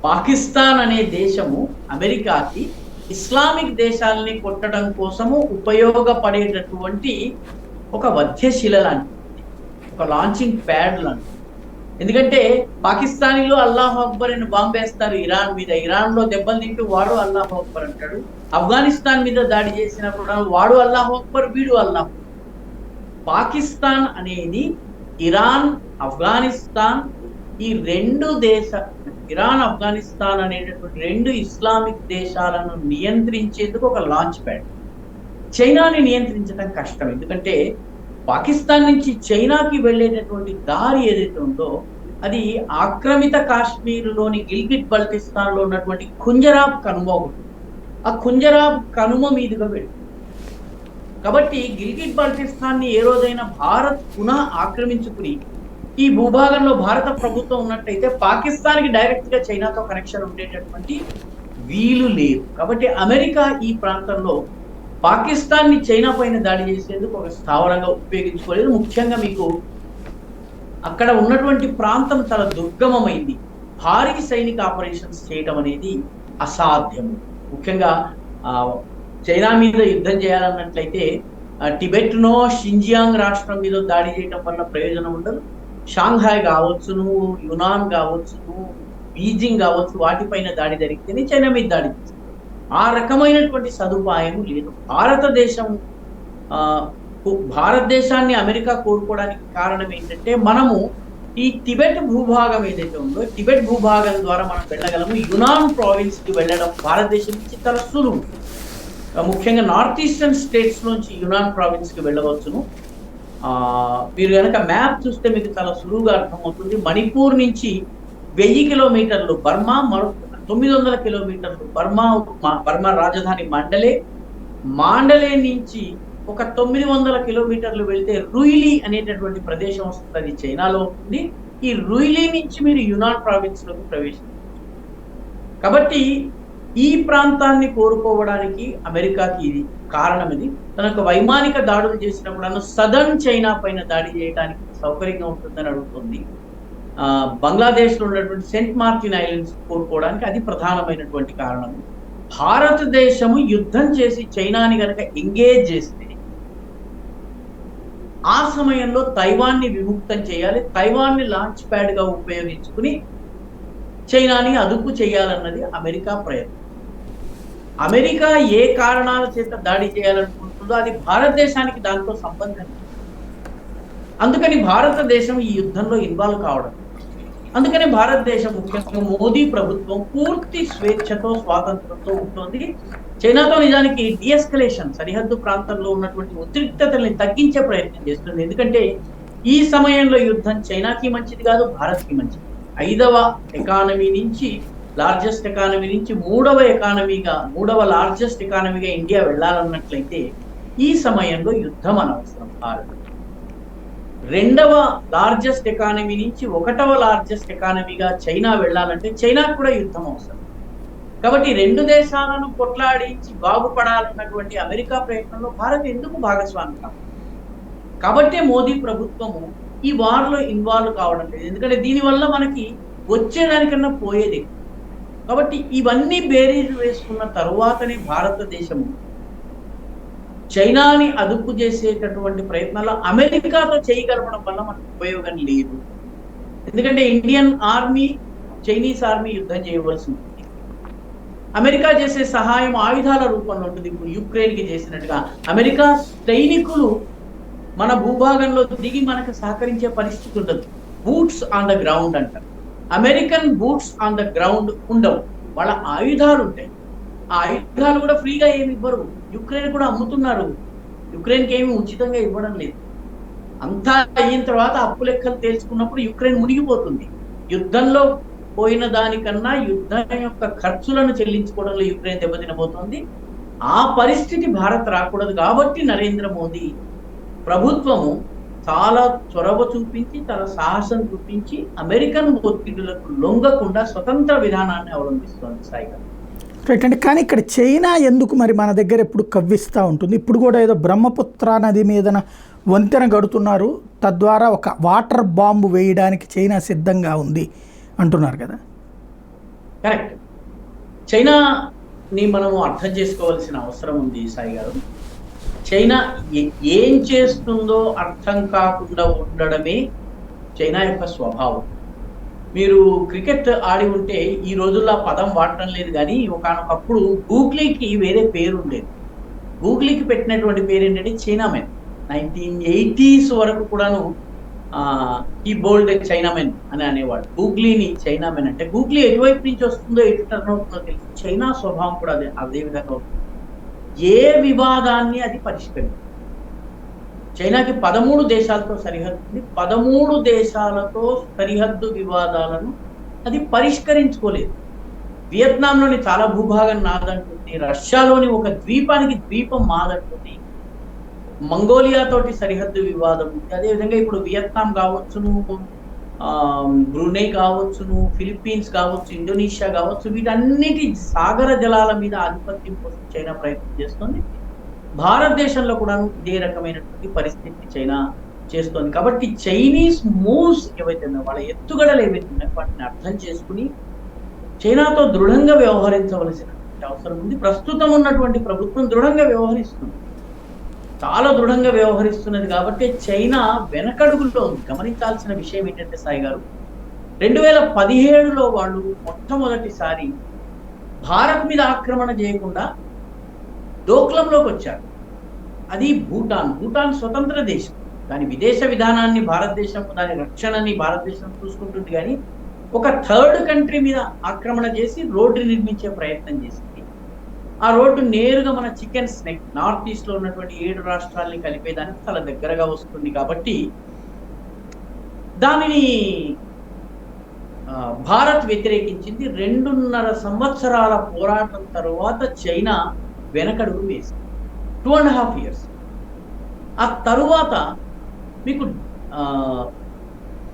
పాకిస్తాన్ అనే దేశము అమెరికాకి ఇస్లామిక్ దేశాలని కొట్టడం కోసము ఉపయోగపడేటటువంటి ఒక వధ్యశిల లాంటిది, ఒక లాంచింగ్ ప్యాడ్ లాంటిది. ఎందుకంటే పాకిస్తానీలో అల్లాహ్ అక్బర్ అని బాంబేస్తారు ఇరాన్ మీద, ఇరాన్లో దెబ్బలు తింటూ వాడు అల్లాహ్ అక్బర్ అంటాడు. ఆఫ్ఘనిస్తాన్ మీద దాడి చేసినప్పుడు వాడు అల్లాహ్ అక్బర్, వీడు అల్లాహ్. పాకిస్తాన్ అనేది ఇరాన్, ఆఫ్ఘనిస్తాన్, ఈ రెండు ఇరాన్, ఆఫ్ఘనిస్తాన్ అనేటటువంటి రెండు ఇస్లామిక్ దేశాలను నియంత్రించేందుకు ఒక లాంచ్ ప్యాడ్. చైనాని నియంత్రించడం కష్టం. ఎందుకంటే పాకిస్తాన్ నుంచి చైనాకి వెళ్ళేటటువంటి దారి ఏదైతే ఉందో అది ఆక్రమిత కాశ్మీర్లోని గిల్గిట్ బల్టిస్తాన్లో ఉన్నటువంటి ఖుంజరాబ్ కనుమ ఒకటి. ఆ ఖుంజరాబ్ కనుమ మీదుగా వెళ్తుంది. కాబట్టి గిల్గిట్ బల్టిస్తాన్ని ఏ రోజైనా భారత్ పునః ఆక్రమించుకుని ఈ భూభాగంలో భారత ప్రభుత్వం ఉన్నట్టయితే పాకిస్తాన్కి డైరెక్ట్ గా చైనాతో కనెక్షన్ ఉండేటటువంటి వీలు లేదు. కాబట్టి అమెరికా ఈ ప్రాంతంలో పాకిస్తాన్ని చైనా పైన దాడి చేసేందుకు ఒక స్థావరంగా ఉపయోగించుకోలేదు. ముఖ్యంగా మీకు అక్కడ ఉన్నటువంటి ప్రాంతం చాలా దుర్గమమైంది. భారీ సైనిక ఆపరేషన్స్ చేయడం అనేది అసాధ్యము. ముఖ్యంగా ఆ, చైనా మీద యుద్ధం చేయాలన్నట్లయితే టిబెట్నో షింజియాంగ్ రాష్ట్రం మీద దాడి చేయడం వల్ల ప్రయోజనం ఉండదు. షాంఘాయ్ కావచ్చును, యునాన్ కావచ్చును, బీజింగ్ కావచ్చు, వాటిపైన దాడి జరిగితేనే చైనా మీద దాడి చేస్తుంది. ఆ రకమైనటువంటి సదుపాయం లేదు. ఆ, భారతదేశాన్ని అమెరికా కోరుకోవడానికి కారణం ఏంటంటే, మనము ఈ టిబెట్ భూభాగం ఏదైతే ఉందో, టిబెట్ భూభాగం ద్వారా మనం వెళ్ళగలము. యునాన్ ప్రావిన్స్ కి వెళ్ళడం భారతదేశం నుంచి చాలా సులువు. ముఖ్యంగా నార్త్ ఈస్టర్న్ స్టేట్స్ నుంచి యునాన్ ప్రావిన్స్ కి వెళ్ళవచ్చును. మీరు కనుక మ్యాప్ చూస్తే మీకు చాలా సులువుగా అర్థమవుతుంది. మణిపూర్ నుంచి 1000 కిలోమీటర్లు బర్మా, 900 కిలోమీటర్లు బర్మా రాజధాని మాండలే నుంచి ఒక 900 కిలోమీటర్లు వెళ్తే రుయిలీ అనేటటువంటి ప్రదేశం వస్తుంది. అది చైనాలో ఉంటుంది. ఈ రుయిలీ నుంచి మీరు యునాన్ ప్రావిన్స్ లోకి ప్రవేశించారు. కాబట్టి ఈ ప్రాంతాన్ని కోరుకోవడానికి అమెరికాకి ఇది కారణం. ఇది తనకు వైమానిక దాడులు చేసినప్పుడు సదర్న్ చైనా పైన దాడి చేయడానికి సౌకర్యంగా ఉంటుందని అడుగుతుంది. బంగ్లాదేశ్ లో ఉన్నటువంటి సెంట్ మార్టిన్ ఐలాండ్స్ కోరుకోవడానికి అది ప్రధానమైనటువంటి కారణం. భారతదేశము యుద్ధం చేసి చైనాని గనక ఎంగేజ్ చేస్తే ఆ సమయంలో తైవాన్ని విముక్తం చేయాలి. తైవాన్ని లాంచ్ ప్యాడ్ గా ఉపయోగించుకుని చైనాని అదుపు చేయాలన్నది అమెరికా ప్రయత్నం. అమెరికా ఏ కారణాల చేత దాడి చేయాలనుకుంటుందో అది భారతదేశానికి దాంతో సంబంధం. అందుకని భారతదేశం ఈ యుద్ధంలో ఇన్వాల్వ్ కావడం. అందుకని భారతదేశం, ముఖ్యంగా మోదీ ప్రభుత్వం పూర్తి స్వేచ్ఛతో, స్వాతంత్రంతో ఉంటుంది. చైనాతో నిజానికి డిఎస్కలేషన్, సరిహద్దు ప్రాంతంలో ఉన్నటువంటి ఉద్రిక్తతల్ని తగ్గించే ప్రయత్నం చేస్తుంది. ఎందుకంటే ఈ సమయంలో యుద్ధం చైనాకి మంచిది కాదు, భారత్కి మంచిది. 5వ ఎకానమీ నుంచి, లార్జెస్ట్ ఎకానమీ నుంచి 3వ లార్జెస్ట్ ఎకానమీగా ఇండియా వెళ్ళాలన్నట్లయితే ఈ సమయంలో యుద్ధం అనవసరం. భారత్ 2వ లార్జెస్ట్ ఎకానమీ నుంచి 1వ లార్జెస్ట్ ఎకానమీగా చైనా వెళ్ళాలంటే చైనాకు కూడా యుద్ధం అవసరం. కాబట్టి 2 దేశాలను కొట్లాడించి బాగుపడాలన్నటువంటి అమెరికా ప్రయత్నంలో భారత్ ఎందుకు భాగస్వామి కాదు? కాబట్టే మోదీ ప్రభుత్వము ఈ వార్లో ఇన్వాల్వ్ కావడం లేదు. ఎందుకంటే దీనివల్ల మనకి వచ్చేదానికన్నా పోయేది. కాబట్టి ఇవన్నీ బేరీజు వేసుకున్న తరువాతనే భారతదేశము చైనాని అదుపు చేసేటటువంటి ప్రయత్నాల్లో అమెరికాతో చేయగలపడం వల్ల మనకు ఉపయోగం లేదు. ఎందుకంటే ఇండియన్ ఆర్మీ, చైనీస్ ఆర్మీ యుద్ధం చేయవలసి ఉంటుంది. అమెరికా చేసే సహాయం ఆయుధాల రూపంలో ఉంటుంది. ఇప్పుడు యుక్రెయిన్ కి చేసినట్టుగా అమెరికా సైనికులు మన భూభాగంలో దిగి మనకు సహకరించే పరిస్థితి ఉండదు. బూట్స్ ఆన్ ద గ్రౌండ్ అంటారు. American boots on the ground ఉండవు, వాళ్ళ ఆయుధాలు ఉంటాయి. ఆ ఆయుధాలు కూడా ఫ్రీగా ఏమి ఇవ్వరు. యుక్రెయిన్ కూడా అమ్ముతున్నారు. యుక్రెయిన్కి ఏమి ఉచితంగా ఇవ్వడం లేదు. అంతా అయిన తర్వాత అప్పు లెక్కలు తేల్చుకున్నప్పుడు యుక్రెయిన్ మునిగిపోతుంది. యుద్ధంలో పోయిన దానికన్నా యుద్ధం యొక్క ఖర్చులను చెల్లించుకోవడంలో యుక్రెయిన్ దెబ్బతినబోతోంది. ఆ పరిస్థితి భారత్ రాకూడదు. కాబట్టి నరేంద్ర మోదీ ప్రభుత్వము చాలా చొరవ చూపించి, చాలా సాహసం చూపించి అమెరికన్ ఒత్తిడులకు లొంగకుండా స్వతంత్ర విధానాన్ని అవలంబిస్తోంది. సాయిగా రైట్ అండి. కానీ ఇక్కడ చైనా ఎందుకు మరి మన దగ్గర ఎప్పుడు కవ్విస్తూ ఉంటుంది? ఇప్పుడు కూడా ఏదో బ్రహ్మపుత్ర నది మీదన వంతెన గడుతున్నారు, తద్వారా ఒక వాటర్ బాంబు వేయడానికి చైనా సిద్ధంగా ఉంది అంటున్నారు కదా. కరెక్ట్. చైనాని మనము అర్థం చేసుకోవాల్సిన అవసరం ఉంది సాయి గారు. చైనా ఏం చేస్తుందో అర్థం కాకుండా ఉండడమే చైనా యొక్క స్వభావం. మీరు క్రికెట్ ఆడి ఉంటే ఈ రోజుల్లో ఆ పదం వాడటం లేదు, కానీ ఒకనొకప్పుడు గూగ్లీకి వేరే పేరు ఉండేది. గూగ్లీకి పెట్టినటువంటి పేరు ఏంటంటే చైనామెన్. 1980s వరకు కూడాను ఈ బోల్డ్ చైనామెన్ అని అనేవాడు. గూగ్లీని చైనామెన్ అంటే గూగ్లీ ఎటువైపు నుంచి వస్తుందో, ఎటు టర్న్ అవుతుందో తెలిసి చైనా స్వభావం కూడా అదే విధంగా ఉంటుంది. ఏ వివాదాన్ని అది పరిష్కరించదు. చైనాకి 13 దేశాలతో సరిహద్దు ఉంది. 13 దేశాలతో సరిహద్దు వివాదాలను అది పరిష్కరించుకోలేదు. వియత్నాంలోని చాలా భూభాగం నాదంటుంది, రష్యాలోని ఒక ద్వీపం మాదంటుంది, మంగోలియా తోటి సరిహద్దు వివాదం ఉంది. అదేవిధంగా ఇప్పుడు వియత్నాం కావచ్చును, బ్రూనై కావచ్చును, ఫిలిప్పీన్స్ కావచ్చు, ఇండోనేషియా కావచ్చు, వీటన్నిటి సాగర జలాల మీద ఆధిపత్యం కోసం చైనా ప్రయత్నం చేస్తుంది. భారతదేశంలో కూడా ఇదే రకమైనటువంటి పరిస్థితి చైనా చేస్తుంది. కాబట్టి చైనీస్ మూవ్స్ ఏవైతే ఉన్నాయో, వాళ్ళ ఎత్తుగడలు ఏవైతే ఉన్నాయో వాటిని అర్థం చేసుకుని చైనాతో దృఢంగా వ్యవహరించవలసిన చేయాల్సినటువంటి అవసరం ఉంది. ప్రస్తుతం ఉన్నటువంటి ప్రభుత్వం దృఢంగా వ్యవహరిస్తుంది, చాలా దృఢంగా వ్యవహరిస్తున్నది. కాబట్టి చైనా వెనకడుగులో ఉంది. గమనించాల్సిన విషయం ఏంటంటే సాయి గారు, 2017లో వాళ్ళు మొట్టమొదటిసారి భారత్ మీద ఆక్రమణ చేయకుండా డోక్లంలోకి వచ్చారు. అది భూటాన్ స్వతంత్ర దేశం. దాని విదేశ విధానాన్ని భారతదేశం, దాని రక్షణని భారతదేశం చూసుకుంటుంది. కానీ ఒక థర్డ్ కంట్రీ మీద ఆక్రమణ చేసి రోడ్డు నిర్మించే ప్రయత్నం చేసింది. ఆ రోడ్డు నేరుగా మన చికెన్ స్నెక్ నార్త్ ఈస్ట్ లో ఉన్నటువంటి 7 రాష్ట్రాలని కలిపేదానికి చాలా దగ్గరగా వస్తుంది. కాబట్టి దానిని భారత్ వ్యతిరేకించింది. 2.5 సంవత్సరాల పోరాటం తరువాత చైనా వెనకడుగు వేసింది. 2.5 years. ఆ తరువాత మీకు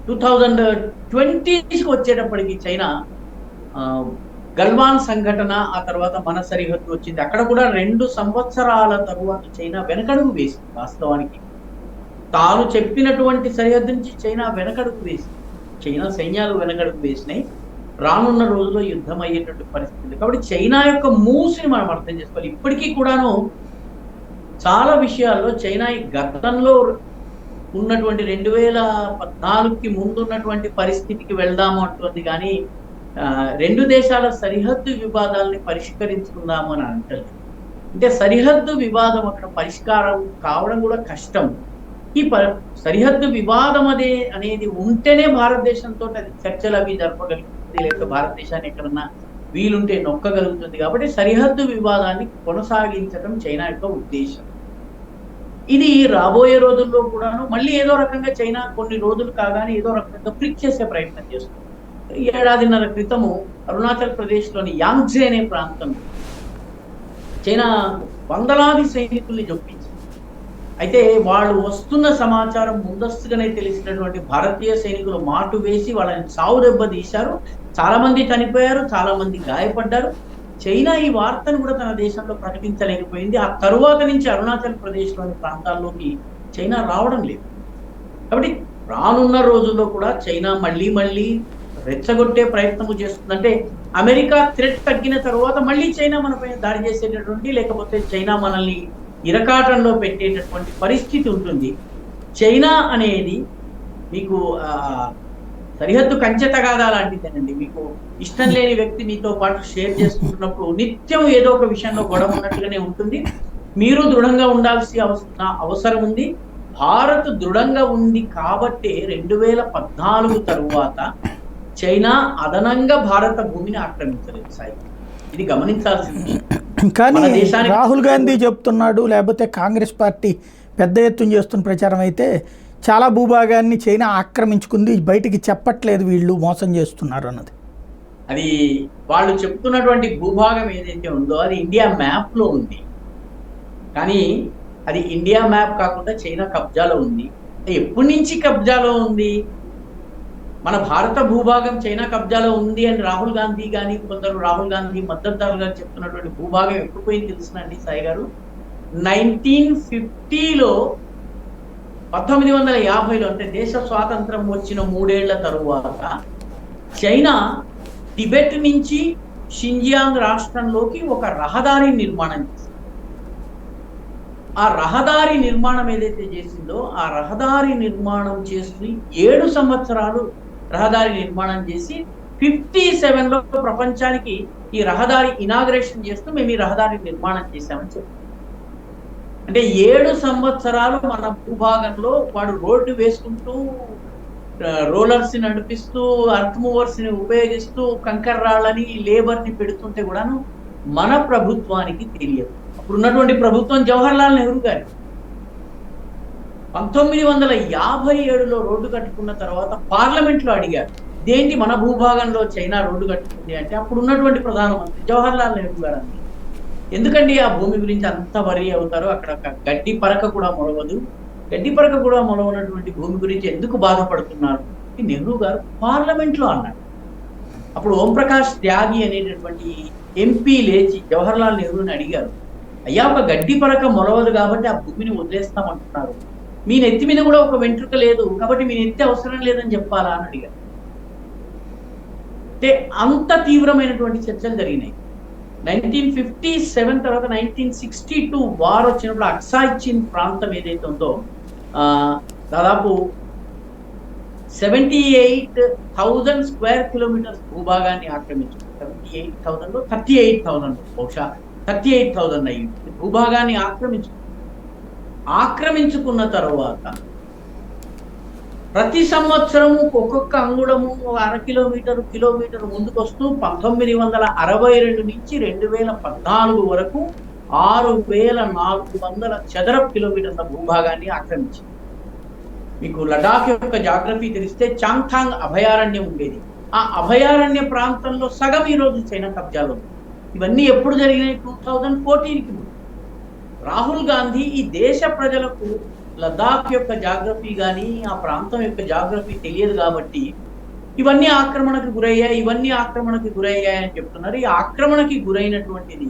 2020కి వచ్చేటప్పటికి చైనా గల్వాన్ సంఘటన, ఆ తర్వాత మన సరిహద్దు వచ్చింది. అక్కడ కూడా 2 సంవత్సరాల తరువాత చైనా వెనకడుగు వేసింది. వాస్తవానికి తాను చెప్పినటువంటి సరిహద్దు నుంచి చైనా వెనకడుగు వేసింది. చైనా సైన్యాలు వెనకడుగు వేసినాయి. రానున్న రోజుల్లో యుద్ధం అయ్యేటువంటి పరిస్థితి. కాబట్టి చైనా యొక్క మూవ్స్ని మనం అర్థం చేసుకోవాలి. ఇప్పటికీ కూడాను చాలా విషయాల్లో చైనా గతంలో ఉన్నటువంటి 2014కి ముందు ఉన్నటువంటి పరిస్థితికి వెళ్దాము అంటుంది. కానీ 2 దేశాల సరిహద్దు వివాదాలని పరిష్కరించుకుందాము అని అంటలేదు. అంటే సరిహద్దు వివాదం అక్కడ పరిష్కారం కావడం కూడా కష్టం. ఈ సరిహద్దు వివాదం అనేది ఉంటేనే భారతదేశంతో అది చర్చలు అవి జరపగలుగుతుంది, లేకపోతే భారతదేశాన్ని ఎక్కడన్నా వీలుంటే నొక్కగలుగుతుంది. కాబట్టి సరిహద్దు వివాదాన్ని కొనసాగించడం చైనా యొక్క ఉద్దేశం. ఇది రాబోయే రోజుల్లో కూడాను మళ్ళీ ఏదో రకంగా చైనా కొన్ని రోజులు కాగానే ఏదో రకంగా ఫ్లిక్ చేసే ప్రయత్నం చేస్తుంది. 1.5 క్రితము అరుణాచల్ ప్రదేశ్లోని యాంగ్జే అనే ప్రాంతంలో చైనా వందలాది సైనికుల్ని జొప్పించింది. అయితే వాళ్ళు వస్తున్న సమాచారం ముందస్తుగానే తెలిసినటువంటి భారతీయ సైనికులు మాటు వేసి వాళ్ళని చావు దెబ్బ తీశారు. చాలా మంది చనిపోయారు, చాలా మంది గాయపడ్డారు. చైనా ఈ వార్తను కూడా తన దేశంలో ప్రకటించలేకపోయింది. ఆ తరువాత నుంచి అరుణాచల్ ప్రదేశ్లోని ప్రాంతాల్లోకి చైనా రావడం లేదు. కాబట్టి రానున్న రోజుల్లో కూడా చైనా మళ్ళీ రెచ్చగొట్టే ప్రయత్నము చేస్తుంది. అంటే అమెరికా థ్రెట్ తగ్గిన తర్వాత మళ్ళీ చైనా మనపై దాడి చేసేటటువంటి, లేకపోతే చైనా మనల్ని ఇరకాటంలో పెట్టేటటువంటి పరిస్థితి ఉంటుంది. చైనా అనేది మీకు సరిహద్దు కంచె తగాదా లాంటిదేనండి. మీకు ఇష్టం లేని వ్యక్తి మీతో పాటు షేర్ చేసుకుంటున్నప్పుడు నిత్యం ఏదో ఒక విషయంలో గొడవ ఉన్నట్టుగానే ఉంటుంది. మీరు దృఢంగా ఉండాల్సిన అవసరం ఉంది. భారత్ దృఢంగా ఉంది కాబట్టి 2014 తరువాత చైనా అదనంగా భారత భూమిని ఆక్రమించలేదు సాయి. ఇది గమనించాల్సింది. కానీ రాహుల్ గాంధీ చెప్తున్నాడు, లేకపోతే కాంగ్రెస్ పార్టీ పెద్ద ఎత్తున చేస్తున్న ప్రచారం అయితే చాలా భూభాగాన్ని చైనా ఆక్రమించుకుంది, బయటికి చెప్పట్లేదు, వీళ్ళు మోసం చేస్తున్నారు అన్నది. అది వాళ్ళు చెప్తున్నటువంటి భూభాగం ఏదైతే ఉందో అది ఇండియా మ్యాప్లో ఉంది. కానీ అది ఇండియా మ్యాప్ కాకుండా చైనా కబ్జాలో ఉంది. ఎప్పటి నుంచి కబ్జాలో ఉంది? మన భారత భూభాగం చైనా కబ్జాలో ఉంది అని రాహుల్ గాంధీ కానీ కొందరు రాహుల్ గాంధీ మద్దతుదారులుగా చెప్తున్నటువంటి భూభాగం ఎప్పుడు పోయింది తెలుసునండి సాయి గారు? 1950లో 1950లో అంటే దేశ స్వాతంత్రం వచ్చిన 3 ఏళ్ల తరువాత చైనా టిబెట్ నుంచి షింజియాంగ్ రాష్ట్రంలోకి ఒక రహదారి నిర్మాణం చేసింది. ఆ రహదారి నిర్మాణం ఏదైతే చేసిందో ఆ రహదారి నిర్మాణం చేసి 7 సంవత్సరాలు రహదారి నిర్మాణం చేసి 57లో ప్రపంచానికి ఈ రహదారి ఇనాగ్రేషన్ చేస్తూ మేము ఈ రహదారి నిర్మాణం చేశామని చెప్పారు. అంటే 7 సంవత్సరాలు మన భూభాగంలో వాడు రోడ్డు వేసుకుంటూ రోలర్స్ ని నడిపిస్తూ అర్త్ మూవర్స్ ని ఉపయోగిస్తూ కంకర రాళ్ళని లేబర్ని పెడుతుంటే కూడాను మన ప్రభుత్వానికి తెలియదు. అప్పుడు ఉన్నటువంటి ప్రభుత్వం జవహర్ లాల్ నెహ్రూ గారి 1957లో రోడ్డు కట్టుకున్న తర్వాత పార్లమెంట్లో అడిగారు, దేంటి మన భూభాగంలో చైనా రోడ్డు కట్టుకుంది అంటే అప్పుడు ఉన్నటువంటి ప్రధానమంత్రి జవహర్ లాల్ నెహ్రూ గారు అంది, ఎందుకండి ఆ భూమి గురించి అంత వరి అవుతారు, అక్కడ గడ్డి పరక కూడా మొలవదు, గడ్డి పరక కూడా మొలవనటువంటి భూమి గురించి ఎందుకు బాధపడుతున్నారు? నెహ్రూ గారు పార్లమెంట్లో అన్నారు. అప్పుడు ఓంప్రకాష్ త్యాగి అనేటటువంటి ఎంపీ లేచి జవహర్ లాల్ నెహ్రూని అడిగారు, అయ్యా ఒక గడ్డి పరక మొలవదు కాబట్టి ఆ భూమిని వదిలేస్తామంటున్నారు, మీ నెత్తి మీద కూడా ఒక వెంట్రుక లేదు కాబట్టి మీ నెత్తి అవసరం లేదని చెప్పాలా అని అడిగారు. అంటే అంత తీవ్రమైనటువంటి చర్చలు జరిగినాయి. 1957 తర్వాత 1962 వార్ వచ్చినప్పుడు అక్సాయ్ చిన్ ప్రాంతం ఏదైతే ఉందో దాదాపు 78,000 స్క్వేర్ కిలోమీటర్స్ భూభాగాన్ని ఆక్రమించుకుంది. 78,000 38,000 బహుశా 38,000 అయ్యింది. భూభాగాన్ని ఆక్రమించుకున్న తర్వాత ప్రతి సంవత్సరము ఒక్కొక్క అంగుళము 1/2 కిలోమీటర్ ముందుకు వస్తూ 1962 నుంచి 2014 వరకు 6,400 చదరపు కిలోమీటర్ల భూభాగాన్ని ఆక్రమించింది. మీకు లడాఖ్ యొక్క జాగ్రఫీ తెలిస్తే చాంగ్థాంగ్ అభయారణ్యం ఉండేది. ఆ అభయారణ్య ప్రాంతంలో సగం ఈరోజు చైనా కబ్జాలో ఉంది. ఇవన్నీ ఎప్పుడు జరిగినాయి? 2014కి ముందు. రాహుల్ గాంధీ ఈ దేశ ప్రజలకు లదాఖ్ యొక్క జాగ్రఫీ కానీ ఆ ప్రాంతం యొక్క జాగ్రఫీ తెలియదు కాబట్టి ఇవన్నీ ఆక్రమణకు గురయ్యాయి అని చెప్తున్నారు. ఈ ఆక్రమణకి గురైనటువంటిది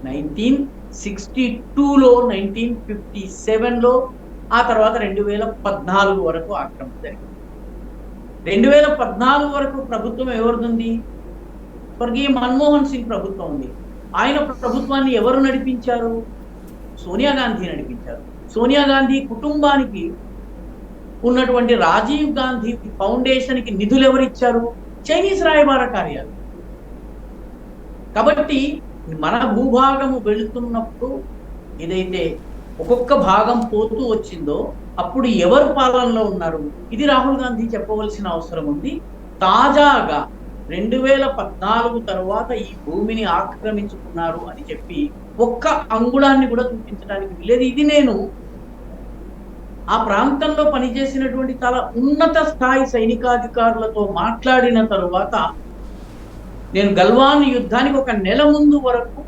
1962లో, 1957లో, ఆ తర్వాత 2014 వరకు ఆక్రమణ జరిగింది. 2014 వరకు ప్రభుత్వం ఎవరిది? స్వర్గీయ మన్మోహన్ సింగ్ ప్రభుత్వం ఉంది. ఆయన ప్రభుత్వాన్ని ఎవరు నడిపించారు? సోనియా గాంధీ నడిపించారు. సోనియా గాంధీ కుటుంబానికి ఉన్నటువంటి రాజీవ్ గాంధీ ఫౌండేషన్కి నిధులు ఎవరిచ్చారు? చైనీస్ రాయబార కార్యాలయం. కాబట్టి మన భూభాగము వెళుతున్నప్పుడు ఏదైతే ఒక్కొక్క భాగం పోతూ వచ్చిందో అప్పుడు ఎవరు పాలనలో ఉన్నారు? ఇది రాహుల్ గాంధీ చెప్పవలసిన అవసరం ఉంది. తాజాగా 2014 తర్వాత ఈ భూమిని ఆక్రమించుకున్నారు అని చెప్పి ఒక్క అంగుళాన్ని కూడా చూపించడానికి వీలేదు. ఇది నేను ఆ ప్రాంతంలో పనిచేసినటువంటి చాలా ఉన్నత స్థాయి సైనికాధికారులతో మాట్లాడిన తరువాత, నేను గల్వాన్ యుద్ధానికి 1 నెల ముందు వరకు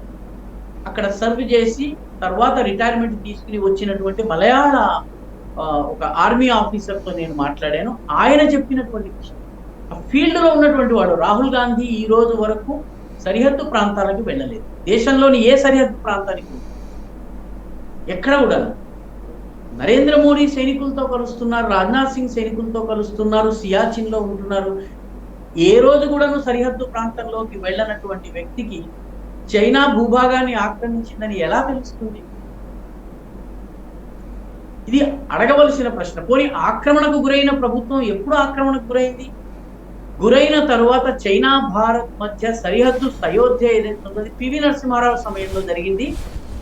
అక్కడ సర్వ్ చేసి తర్వాత రిటైర్మెంట్ తీసుకుని వచ్చినటువంటి మలయాళ ఒక ఆర్మీ ఆఫీసర్తో నేను మాట్లాడాను. ఆయన చెప్పినటువంటి విషయం, ఆ ఫీల్డ్లో ఉన్నటువంటి వాడు రాహుల్ గాంధీ ఈ రోజు వరకు సరిహద్దు ప్రాంతాలకు వెళ్ళలేదు. దేశంలోని ఏ సరిహద్దు ప్రాంతానికి ఎక్కడ కూడా నరేంద్ర మోడీ సైనికులతో కలుస్తున్నారు, రాజ్నాథ్ సింగ్ సైనికులతో కలుస్తున్నారు, సియాచిన్లో ఉంటున్నారు. ఏ రోజు కూడాను సరిహద్దు ప్రాంతంలోకి వెళ్ళనటువంటి వ్యక్తికి చైనా భూభాగాన్ని ఆక్రమించిందని ఎలా తెలుస్తుంది? ఇది అడగవలసిన ప్రశ్న. పోనీ ఆక్రమణకు గురైన ప్రభుత్వం ఎప్పుడు ఆక్రమణకు గురైంది? గురైన తరువాత చైనా భారత్ మధ్య సరిహద్దు సయోధ్య ఏదైతే ఉందో అది పివి నరసింహారావు సమయంలో జరిగింది.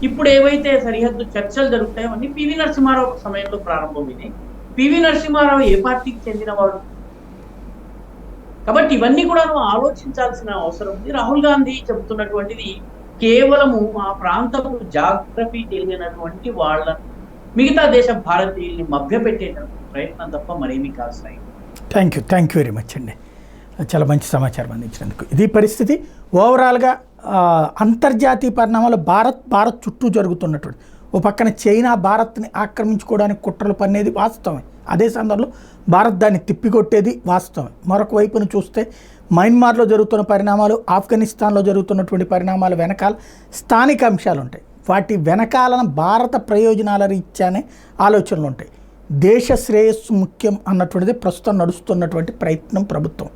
ఇప్పుడు ఏవైతే సరిహద్దు చర్చలు జరుగుతాయో అన్ని పివి నరసింహారావు సమయంలో ప్రారంభమైనాయి. పివి నరసింహారావు ఏ పార్టీకి చెందినవాడు? కాబట్టి ఇవన్నీ కూడా ఆలోచించాల్సిన అవసరం ఉంది. రాహుల్ గాంధీ చెబుతున్నటువంటిది కేవలము ఆ ప్రాంతపు జాగ్రఫీ తెలియనటువంటి వాళ్ళ మిగతా దేశ భారతీయుల్ని మభ్యపెట్టేటటువంటి ప్రయత్నం తప్ప మరేమీ కాదు Sai. Thank you very much అండి. చాలా మంచి సమాచారం అందించినందుకు. ఇది పరిస్థితి. ఓవరాల్గా అంతర్జాతీయ పరిణామాలు భారత్ చుట్టూ జరుగుతున్నటువంటి ఓ పక్కన చైనా భారత్ని ఆక్రమించుకోవడానికి కుట్రలు పన్నేది వాస్తవమే. అదే సందర్భంలో భారత్ దాన్ని తిప్పికొట్టేది వాస్తవమే. మరొక వైపును చూస్తే మయన్మార్లో జరుగుతున్న పరిణామాలు, ఆఫ్ఘనిస్తాన్లో జరుగుతున్నటువంటి పరిణామాల వెనకాల స్థానిక అంశాలు ఉంటాయి. వాటి వెనకాలన భారత ప్రయోజనాల రీత్యానే ఆలోచనలు ఉంటాయి. దేశ శ్రేయస్సు ముఖ్యం అన్నటువంటిది ప్రస్తుతం నడుస్తున్నటువంటి ప్రయత్నం ప్రభుత్వం.